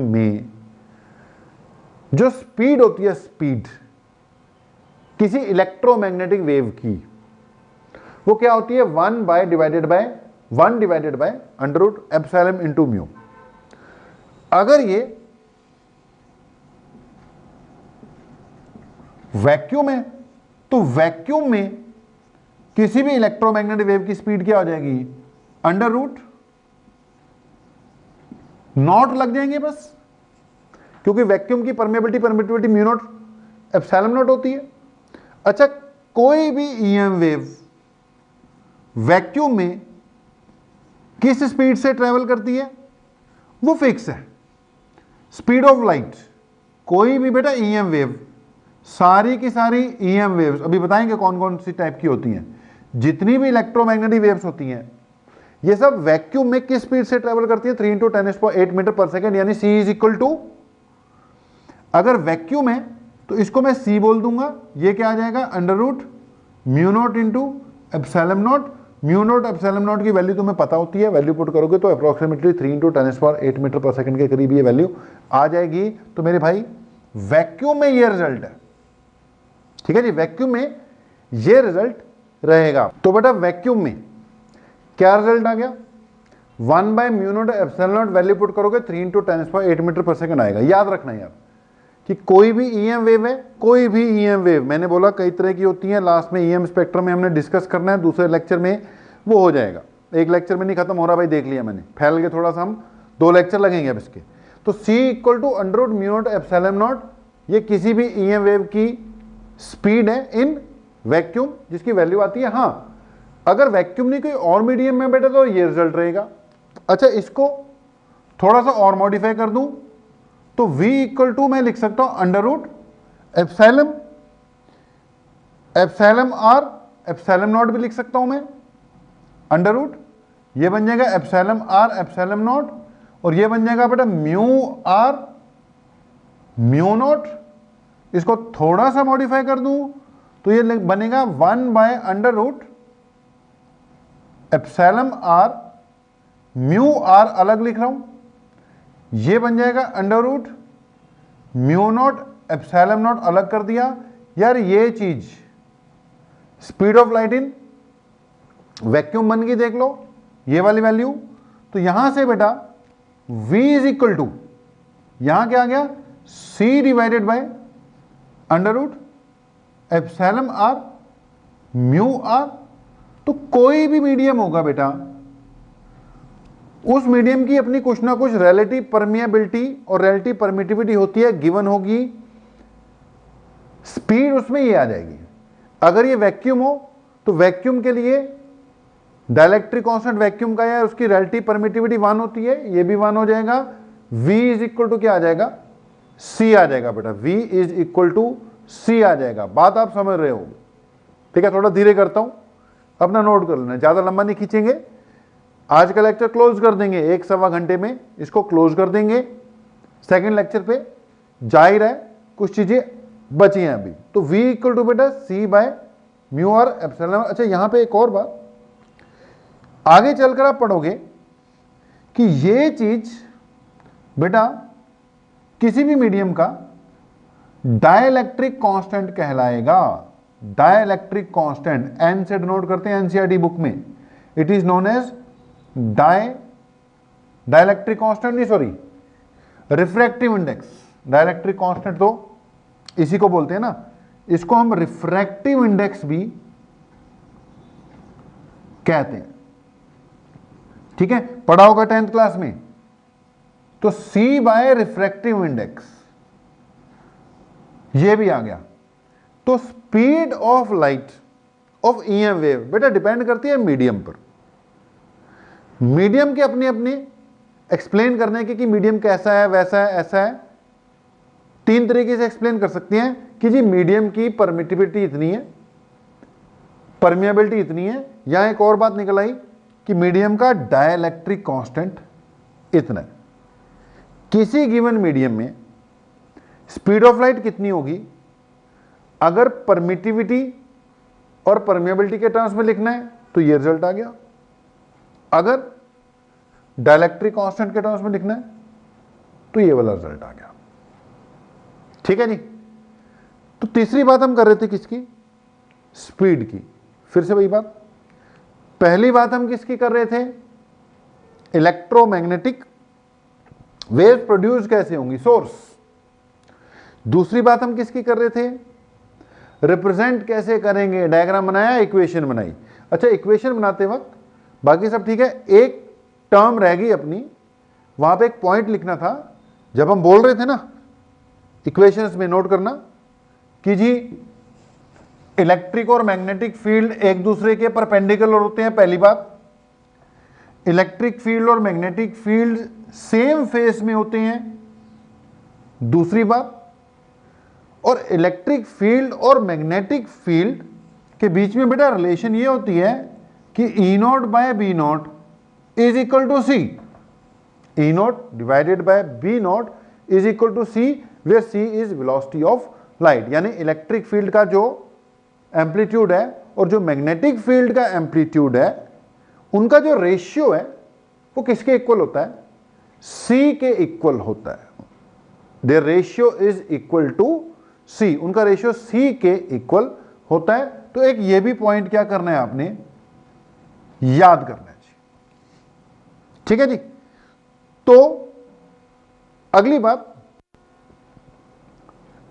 में जो स्पीड होती है, स्पीड किसी इलेक्ट्रोमैग्नेटिक वेव की, वो क्या होती है, 1 divided by under root epsilon into mu. अगर ये वैक्यूम है तो वैक्यूम में किसी भी इलेक्ट्रोमैग्नेटिक वेव की स्पीड क्या हो जाएगी, अंडर रूट नॉट लग जाएंगे बस, क्योंकि वैक्यूम की permittivity mu naught epsilon not होती है। अच्छा, कोई भी ईएम वेव वैक्यूम में किस स्पीड से ट्रेवल करती है, वो फिक्स है, स्पीड ऑफ लाइट। कोई भी बेटा ईएम वेव सारी की सारी ईएम वेव्स, अभी बताएंगे कौन कौन सी टाइप की होती हैं, जितनी भी इलेक्ट्रोमैग्नेटिक वेव्स होती हैं ये सब वैक्यूम में किस स्पीड से ट्रेवल करती है, 3 × 10⁸ मीटर पर सेकेंड, यानी c इज इक्वल टू, अगर वैक्यूम है तो इसको मैं c बोल दूंगा, ये क्या आ जाएगा √μ0 into epsilon naught. Mu naught epsilon naught की वैल्यू तुम्हें पता होती है, वैल्यू पुट करोगे तो अप्रोक्सीमेटली 3 × 10⁸ मीटर पर सेकंड के करीब ये वैल्यू आ जाएगी। तो मेरे भाई वैक्यूम में ये रिजल्ट है, ठीक है जी, वैक्यूम में ये रिजल्ट रहेगा। तो बेटा वैक्यूम में क्या रिजल्ट आ गया, 1/μ0 एप्सिलॉन नॉट, वैल्यू पुट करोगे 3 × 10⁸ मीटर पर सेकंड आएगा। याद रखना यार कि कोई भी ईएम वेव है, कोई भी ईएम वेव, मैंने बोला कई तरह की होती है, लास्ट में ईएम स्पेक्ट्रम में हमने डिस्कस करना है, दूसरे लेक्चर में वो हो जाएगा, एक लेक्चर में नहीं खत्म हो रहा भाई, देख लिया मैंने, फैल गए थोड़ा सा, हम 2 लेक्चर लगेंगे अब इसके। तो c equal to √μ0 epsilon naught, ये किसी भी ईएम वेव की स्पीड है इन वैक्यूम, जिसकी वैल्यू आती है। हाँ अगर वैक्यूम नहीं कोई और मीडियम में बेटा तो ये रिजल्ट रहेगा। अच्छा इसको थोड़ा सा और मॉडिफाई कर दूं तो v इक्वल टू मैं लिख सकता हूं √एप्सिलॉन r, एप्सिलॉन नॉट भी लिख सकता हूं मैं, √ ये बन जाएगा एप्सिलॉन r एप्सिलॉन नॉट, और ये बन जाएगा बेटा μr μ0। इसको थोड़ा सा मॉडिफाई कर दूं तो ये बनेगा 1/√एप्सिलॉन r, μr अलग लिख रहा हूं, ये बन जाएगा √μ0 एप्सिलॉन नॉट अलग कर दिया। यार ये चीज speed of light in vacuum बन गई, देख लो ये वाली वैल्यू। तो यहां से बेटा v इज इक्वल टू, यहां क्या आ गया c divided by √epsilon r μr। तो कोई भी मीडियम होगा बेटा, उस मीडियम की अपनी कुछ ना कुछ रिलेटिव परमिएबिलिटी और रिलेटिव परमिटिविटी होती है, गिवन होगी, स्पीड उसमें ये आ जाएगी। अगर ये वैक्यूम हो तो वैक्यूम के लिए डाइलेक्ट्रिक कांस्टेंट वैक्यूम का है, उसकी रिलेटिव परमिटिविटी 1 होती है, ये भी 1 हो जाएगा। v इज इक्वल टू क्या आ जाएगा, c आ जाएगा बेटा, v is equal to c आ जाएगा। बात आप समझ रहे हो, ठीक है। थोड़ा धीरे करता हूं, अपना नोट कर लेना, ज्यादा लंबा नहीं खींचेंगे, आज का लेक्चर क्लोज कर देंगे, 1-1.25 घंटे में इसको क्लोज कर देंगे। सेकंड लेक्चर पे जाहिर है कुछ चीजें बची हैं अभी। तो v इक्वल टू बेटा c/μr एप्सिलॉन। अच्छा यहां पे एक और बात, आगे चलकर आप पढ़ोगे कि ये चीज बेटा किसी भी मीडियम का डाइलेक्ट्रिक कांस्टेंट कहलाएगा। डाइलेक्ट्रिक कांस्टेंट n से डिनोट करते हैं एनसीईआरटी बुक में, it is known as dielectric constant, नहीं sorry refractive index. Dielectric constant तो इसी को बोलते हैं ना, इसको हम रिफ्रैक्टिव इंडेक्स भी कहते हैं, ठीक है, पढ़ा होगा 10th क्लास में। तो c बाय रिफ्रैक्टिव इंडेक्स ये भी आ गया। तो speed of light of EM wave बेटा डिपेंड करती है मीडियम पर, मीडियम के अपने अपने एक्सप्लेन करने के कि मीडियम कैसा है, वैसा है, ऐसा है। 3 तरीके से एक्सप्लेन कर सकते हैं कि जी मीडियम की परमिटिविटी इतनी है, परमिएबिलिटी इतनी है। यहां एक और बात निकल आई कि मीडियम का डाइलेक्ट्रिक कांस्टेंट इतना है। किसी गिवन मीडियम में स्पीड ऑफ लाइट कितनी होगी, अगर परमिटिविटी और परमिएबिलिटी के टर्म्स में लिखना है तो ये रिजल्ट आ गया, अगर डाइलेक्ट्रिक कांस्टेंट के टर्म्स में लिखना है तो ये वाला रिजल्ट आ गया, ठीक है जी। तो तीसरी बात हम कर रहे थे किसकी, स्पीड की। फिर से वही बात, पहली बात हम किसकी कर रहे थे, इलेक्ट्रोमैग्नेटिक वेव प्रोड्यूस कैसे होंगी, सोर्स। दूसरी बात हम किसकी कर रहे थे, रिप्रेजेंट कैसे करेंगे, डायग्राम बनाया, इक्वेशन बनाई। अच्छा इक्वेशन बनाते वक्त बाकी सब ठीक है, एक टर्म रह गई अपनी, वहां पे एक पॉइंट लिखना था। जब हम बोल रहे थे ना इक्वेशंस में, नोट करना कि जी इलेक्ट्रिक और मैग्नेटिक फील्ड एक दूसरे के परपेंडिकुलर होते हैं, पहली बात। इलेक्ट्रिक फील्ड और मैग्नेटिक फील्ड सेम फेस में होते हैं, दूसरी बात। और इलेक्ट्रिक फील्ड और मैग्नेटिक फील्ड के बीच में बेटा रिलेशन ये होती है कि E naught by B naught is equal to C, E naught divided by B naught is equal to C, where C is velocity of light. यानी इलेक्ट्रिक फील्ड का जो एम्पलीट्यूड है और जो मैग्नेटिक फील्ड का एम्पलीट्यूड है, उनका जो रेशियो है वो किसके इक्वल होता है? सी के इक्वल होता है। Their ratio is equal to C, उनका रेशियो सी के इक्वल होता है। तो एक ये भी पॉइंट क्या करना है आपने, याद करना है जी। ठीक है जी। तो अगली बात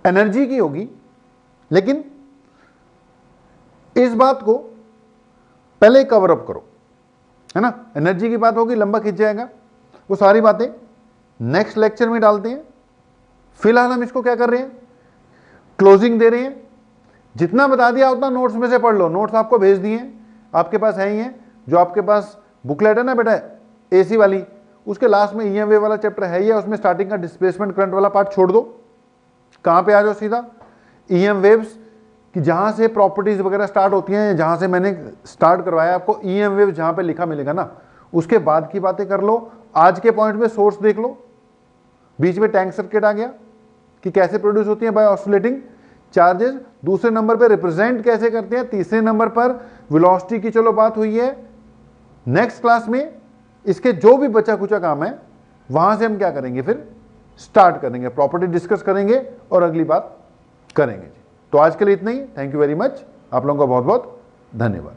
एनर्जी की होगी, लेकिन इस बात को पहले कवर अप करो, है ना। एनर्जी की बात होगी, लंबा खिंच जाएगा, वो सारी बातें नेक्स्ट लेक्चर में डालते हैं। फिलहाल हम इसको क्या कर रहे हैं, क्लोजिंग दे रहे हैं। जितना बता दिया उतना नोट्स में से पढ़ लो, नोट्स आपको भेज दिए, आपके पास है ही है। जो आपके पास बुकलेट है ना बेटा एसी वाली, उसके लास्ट में ईएम वेव वाला चैप्टर है ही है, उसमें स्टार्टिंग का डिस्प्लेसमेंट करंट वाला पार्ट छोड़ दो। कहां पे आ जाओ सीधा, ईएम वेव्स कि जहां से प्रॉपर्टीज वगैरह स्टार्ट होती हैं, जहां से मैंने स्टार्ट करवाया आपको, ईएम वेव जहां पे लिखा मिलेगा ना, उसके बाद की बातें कर लो। आज के पॉइंट में सोर्स देख लो, बीच में टैंक सर्किट आ गया कि कैसे प्रोड्यूस होती है बाय ऑसिलेटिंग चार्जेस, दूसरे नंबर पर रिप्रेजेंट कैसे करते हैं, तीसरे नंबर पर वेलोसिटी की चलो बात हुई है। नेक्स्ट क्लास में इसके जो भी बचा कुचा काम है वहां से हम क्या करेंगे, फिर स्टार्ट करेंगे, प्रॉपर्टी डिस्कस करेंगे और अगली बात करेंगे। तो आज के लिए इतना ही। थैंक यू वेरी मच, आप लोगों का बहुत बहुत धन्यवाद।